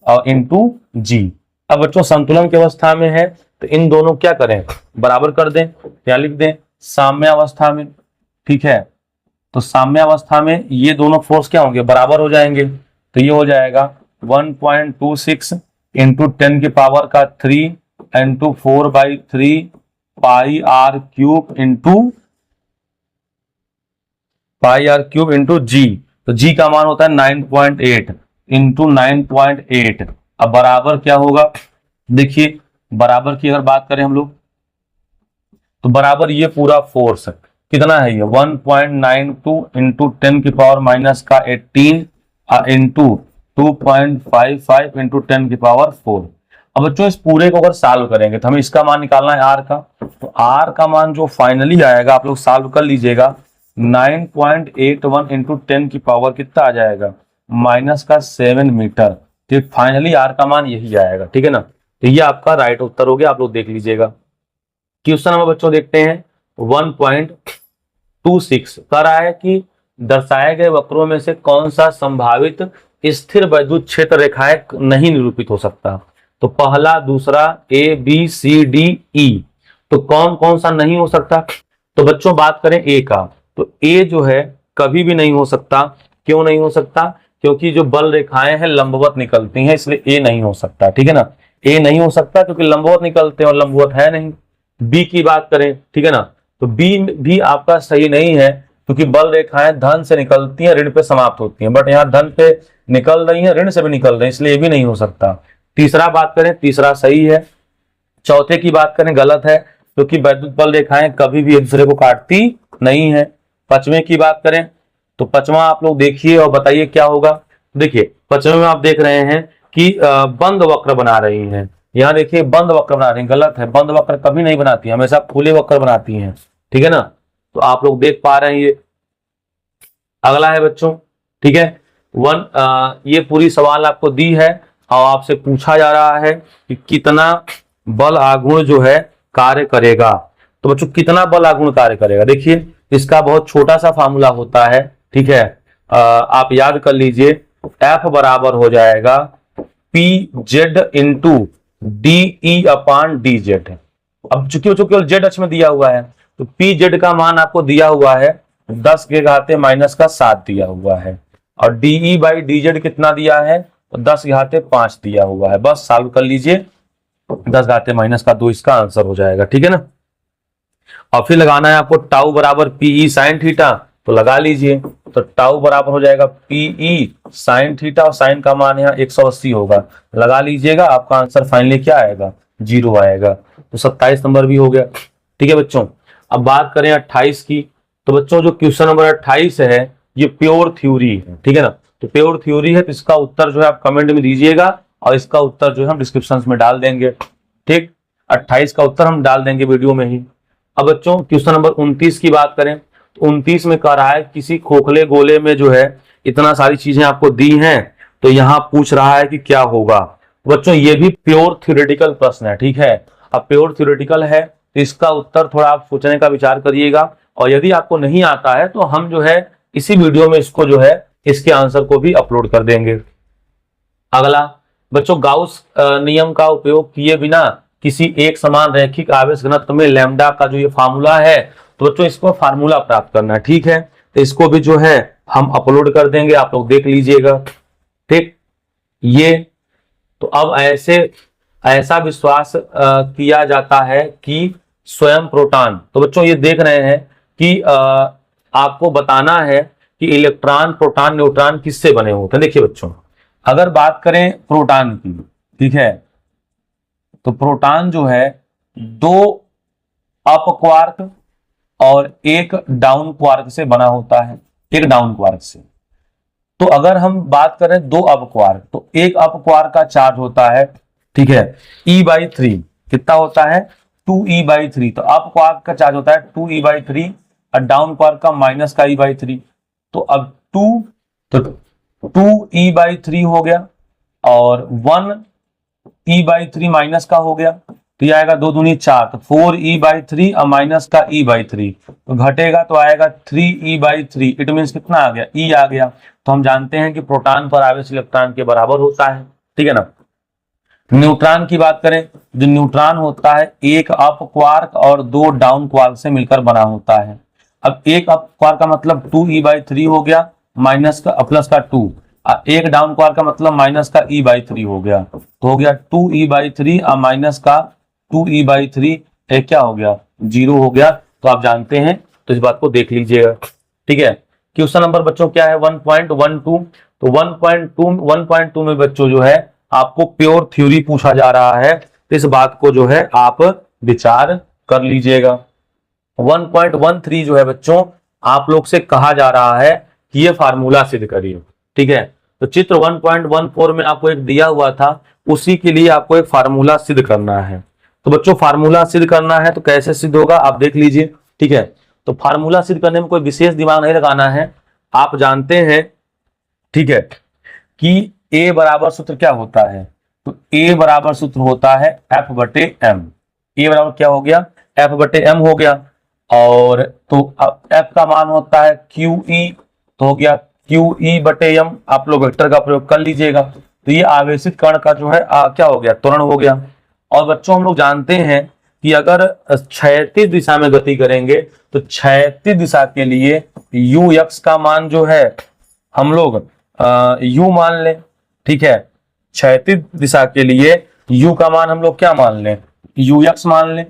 और इंटू जी। अब बच्चों संतुलन की अवस्था में है तो इन दोनों क्या करें, बराबर कर दें, क्या लिख दें, साम्यावस्था में, ठीक है, तो साम्यावस्था में ये दोनों फोर्स क्या होंगे, बराबर हो जाएंगे, तो ये हो जाएगा 1.26 इंटू 10 की पावर का 3 into 4/3 pi R cube into G, तो जी का मान होता है 9.8 इंटू 9.8। अब बराबर क्या होगा, देखिए बराबर की अगर बात करें हम लोग, तो बराबर ये पूरा फोर्स कितना है, ये 1.92 इंटू 10 की पावर माइनस का 18 इंटू 2.55 इंटू 10 की पावर 4। अब बच्चों इस पूरे को अगर सॉल्व करेंगे तो हमें इसका मान निकालना है आर का, तो आर का मान जो फाइनली आएगा आप लोग सॉल्व कर लीजिएगा, 9.81 इंटू 10 की पावर कितना आ जाएगा, माइनस का 7 मीटर, तो फाइनली आर का मान यही आएगा, ठीक है ना, तो ये आपका राइट उत्तर हो गया, आप लोग देख लीजिएगा। क्वेश्चन नंबर बच्चों देखते हैं 1.26 कह रहा है कि दर्शाए गए वक्रों में से कौन सा संभावित स्थिर वैद्युत क्षेत्र रेखाएं नहीं निरूपित हो सकता, तो पहला, दूसरा, ए, बी, सी, डी, ई, तो कौन कौन सा नहीं हो सकता, तो बच्चों बात करें ए का, तो ए जो है कभी भी नहीं हो सकता, क्यों नहीं हो सकता, क्योंकि जो बल रेखाएं हैं लंबवत निकलती हैं, इसलिए ए नहीं हो सकता, ठीक है ना, ए नहीं हो सकता क्योंकि लंबवत निकलते हैं और लंबवत है नहीं। बी की बात करें, ठीक है ना, तो बी भी आपका सही नहीं है क्योंकि बल रेखाएं धन से निकलती हैं ऋण पे समाप्त होती हैं, बट यहाँ धन पे निकल रही हैं, ऋण से भी निकल रही हैं, इसलिए ये भी नहीं हो सकता। तीसरा बात करें, तीसरा सही है। चौथे की बात करें, गलत है क्योंकि वैद्युत बल रेखाएं कभी भी एक दूसरे को काटती नहीं है। पांचवें की बात करें तो पांचवा आप लोग देखिए और बताइए क्या होगा। देखिए पांचवें में आप देख रहे हैं कि बंद वक्र बना रही हैं, यहाँ देखिए बंद वक्र बना रही हैं, गलत है, बंद वक्र कभी नहीं बनाती, हमेशा खुले वक्र बनाती हैं, ठीक है ना, तो आप लोग देख पा रहे हैं ये। अगला है बच्चों, ठीक है, ये पूरी सवाल आपको दी है और आपसे पूछा जा रहा है कि कितना बल आघूर्ण जो है कार्य करेगा, तो बच्चों कितना बल आघूर्ण कार्य करेगा, देखिए इसका बहुत छोटा सा फार्मूला होता है, ठीक है, आप याद कर लीजिए, F बराबर हो जाएगा P Z into D E upon D Z. अब चूंकि केवल जेड अक्ष में दिया हुआ है तो पी जेड का मान आपको दिया हुआ है 10 के घाते माइनस का 7 दिया हुआ है, और डीई बाई डी जेड कितना दिया है, तो 10 के घाते 5 दिया हुआ है, बस सॉल्व कर लीजिए, 10 घाते माइनस का 2 इसका आंसर हो जाएगा, ठीक है ना। और फिर लगाना है आपको टाउ बराबर पीई साइन थीटा, तो लगा लीजिए, तो टाउ बराबर हो जाएगा पीई साइन थीटा, और साइन का मान यहाँ 180 होगा, लगा लीजिएगा, आपका आंसर फाइनली क्या आएगा, 0 आएगा, तो 27 नंबर भी हो गया, ठीक है बच्चों। अब बात करें 28 की, तो बच्चों जो क्वेश्चन नंबर 28 है ये प्योर थ्योरी है, ठीक है ना, तो प्योर थ्योरी है, तो इसका उत्तर जो है आप कमेंट में दीजिएगा और इसका उत्तर जो है हम डिस्क्रिप्शन में डाल देंगे, ठीक, 28 का उत्तर हम डाल देंगे वीडियो में ही। अब बच्चों क्वेश्चन नंबर 29 की बात करें, तो 29 में कह रहा है किसी खोखले गोले में जो है इतना सारी चीजें आपको दी हैं, तो यहाँ पूछ रहा है कि क्या होगा। बच्चों ये भी प्योर थ्योरेटिकल प्रश्न है, ठीक है, अब प्योर थ्योरेटिकल है तो इसका उत्तर थोड़ा आप सोचने का विचार करिएगा, और यदि आपको नहीं आता है तो हम जो है इसी वीडियो में इसको जो है इसके आंसर को भी अपलोड कर देंगे। अगला बच्चों गाउस नियम का उपयोग किए बिना किसी एक समान रैखिक आवेश घनत्व में लैम्डा का जो ये फार्मूला है, तो बच्चों इसको फार्मूला प्राप्त करना है, ठीक है, तो इसको भी जो है हम अपलोड कर देंगे, आप लोग देख लीजिएगा, ठीक। ये तो अब ऐसा विश्वास किया जाता है कि स्वयं प्रोटॉन, तो बच्चों ये देख रहे हैं कि आपको बताना है कि इलेक्ट्रॉन प्रोटॉन न्यूट्रॉन किससे बने होते हैं। देखिए बच्चों अगर बात करें प्रोटॉन की, ठीक है, तो प्रोटॉन जो है 2 अप क्वार्क और एक डाउन क्वार्क से बना होता है, एक डाउन क्वार्क से। तो अगर हम बात करें दो अप क्वार्क, तो एक अप क्वार्क का चार्ज होता है, ठीक है, E/3, कितना होता है 2E/3। तो अप क्वार्क का चार्ज होता है 2E/3 और डाउन क्वार्क का माइनस का E/3। तो अब 2E/3 हो गया और 1E/3 माइनस का हो गया, तो ये आएगा 2 दूनी 4, तो 4E/3 और माइनस का E/3, तो घटेगा तो आएगा 3E/3। इट मीन्स कितना आ गया, E आ गया। तो हम जानते हैं कि प्रोटॉन पर आवेश इलेक्ट्रॉन के बराबर होता है, ठीक है ना। न्यूट्रॉन की बात करें, जो न्यूट्रॉन होता है एक अप क्वार्क और 2 डाउन क्वार्क से मिलकर बना होता है। अब एक अप क्वार्क का मतलब 2E/3 हो गया, माइनस का प्लस का 2, एक डाउन क्वार्क का मतलब माइनस का E/3 हो गया, तो हो गया 2E/3 और माइनस का 2E/3, एक क्या हो गया, 0 हो गया। तो आप जानते हैं, तो इस बात को देख लीजिएगा, ठीक है। क्वेश्चन नंबर बच्चों क्या है 1.12। तो 1.2 में बच्चों जो है आपको प्योर थ्योरी पूछा जा रहा है, तो इस बात को जो है आप विचार कर लीजिएगा। 1.13 जो है बच्चों आप लोग से कहा जा रहा है कि ये फार्मूला सिद्ध करिए, ठीक है। तो चित्र 1.14 में आपको एक दिया हुआ था, उसी के लिए आपको एक फार्मूला सिद्ध करना है। तो बच्चों फार्मूला सिद्ध करना है तो कैसे सिद्ध होगा आप देख लीजिए, ठीक है। तो फार्मूला सिद्ध करने में कोई विशेष दिमाग नहीं लगाना है, आप जानते हैं, ठीक है, कि A बराबर सूत्र क्या होता है। तो A बराबर सूत्र होता है F/m। A बराबर क्या हो गया, F/m हो गया। और तो F का मान होता है QE, तो हो गया QE/m। आप लोग वेक्टर का प्रयोग कर लीजिएगा। तो ये आवेशित कण का जो है क्या हो गया, त्वरण हो गया। और बच्चों हम लोग जानते हैं कि अगर क्षैतिज दिशा में गति करेंगे तो क्षैतिज दिशा के लिए Ux का मान जो है हम लोग U मान लें, ठीक है। क्षैतिज दिशा के लिए U का मान हम लोग क्या मान लें, Ux मान लें।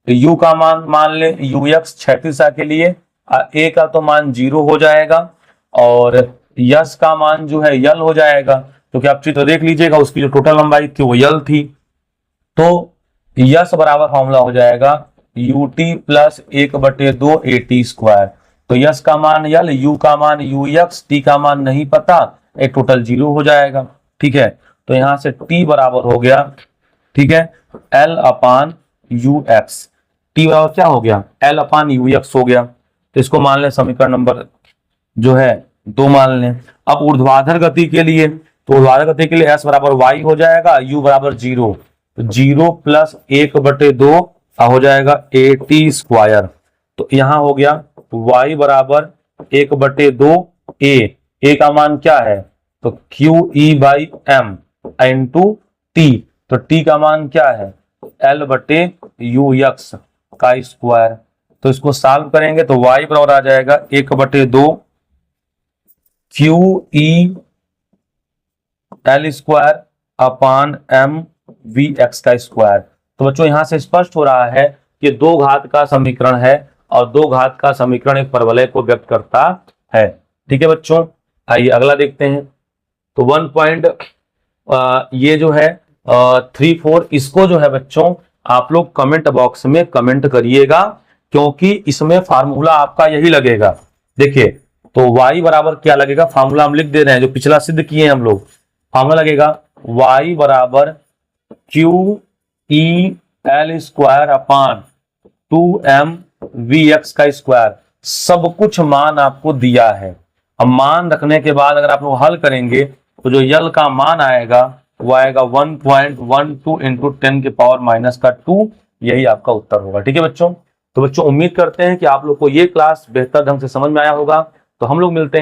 U का मान लें Ux क्षैतिज दिशा के लिए, A का तो मान 0 हो जाएगा और यश का मान जो है यल हो जाएगा, क्योंकि आप चित्र देख लीजिएगा उसकी जो टोटल लंबाई थी वो यल थी। तो यश बराबर फॉर्मूला हो जाएगा UT + 1/2 AT²। तो यश का मान यल, U का मान Ux, T का मान नहीं पता, एक टोटल 0 हो जाएगा, ठीक है। तो यहां से T बराबर हो गया, ठीक है, L/UX। T बराबर क्या हो गया, L/UX हो गया। तो इसको मान लें समीकरण नंबर जो है 2 मान लें। अब ऊर्ध्वाधर गति के लिए, तो ऊर्ध्वाधर गति के लिए S बराबर Y हो जाएगा, U बराबर 0, तो 0 + 1/2 हो जाएगा AT²। तो यहां हो गया Y बराबर 1/2 A का मान क्या है, तो QE/m इंटू T, तो T का मान क्या है L/UX का स्क्वायर। तो इसको सॉल्व करेंगे तो Y बराबर आ जाएगा 1/2 QE L²/mVx का स्क्वायर। तो बच्चों यहां से स्पष्ट हो रहा है कि 2 घात का समीकरण है और 2 घात का समीकरण एक परवलय को व्यक्त करता है, ठीक है बच्चों। आइए अगला देखते हैं। तो 1. ये जो है 3-4, इसको जो है बच्चों आप लोग कमेंट बॉक्स में कमेंट करिएगा, क्योंकि इसमें फार्मूला आपका यही लगेगा। देखिए तो y बराबर क्या लगेगा, फार्मूला हम लिख दे रहे हैं जो पिछला सिद्ध किए हैं हम लोग। फार्मूला लगेगा y बराबर QE L²/2mVx का स्क्वायर। सब कुछ मान आपको दिया है। अब मान रखने के बाद अगर आप लोग हल करेंगे तो जो यल का मान आएगा वो आएगा 1.12 × 10⁻²। यही आपका उत्तर होगा, ठीक है बच्चों। तो बच्चों उम्मीद करते हैं कि आप लोग को ये क्लास बेहतर ढंग से समझ में आया होगा। तो हम लोग मिलते हैं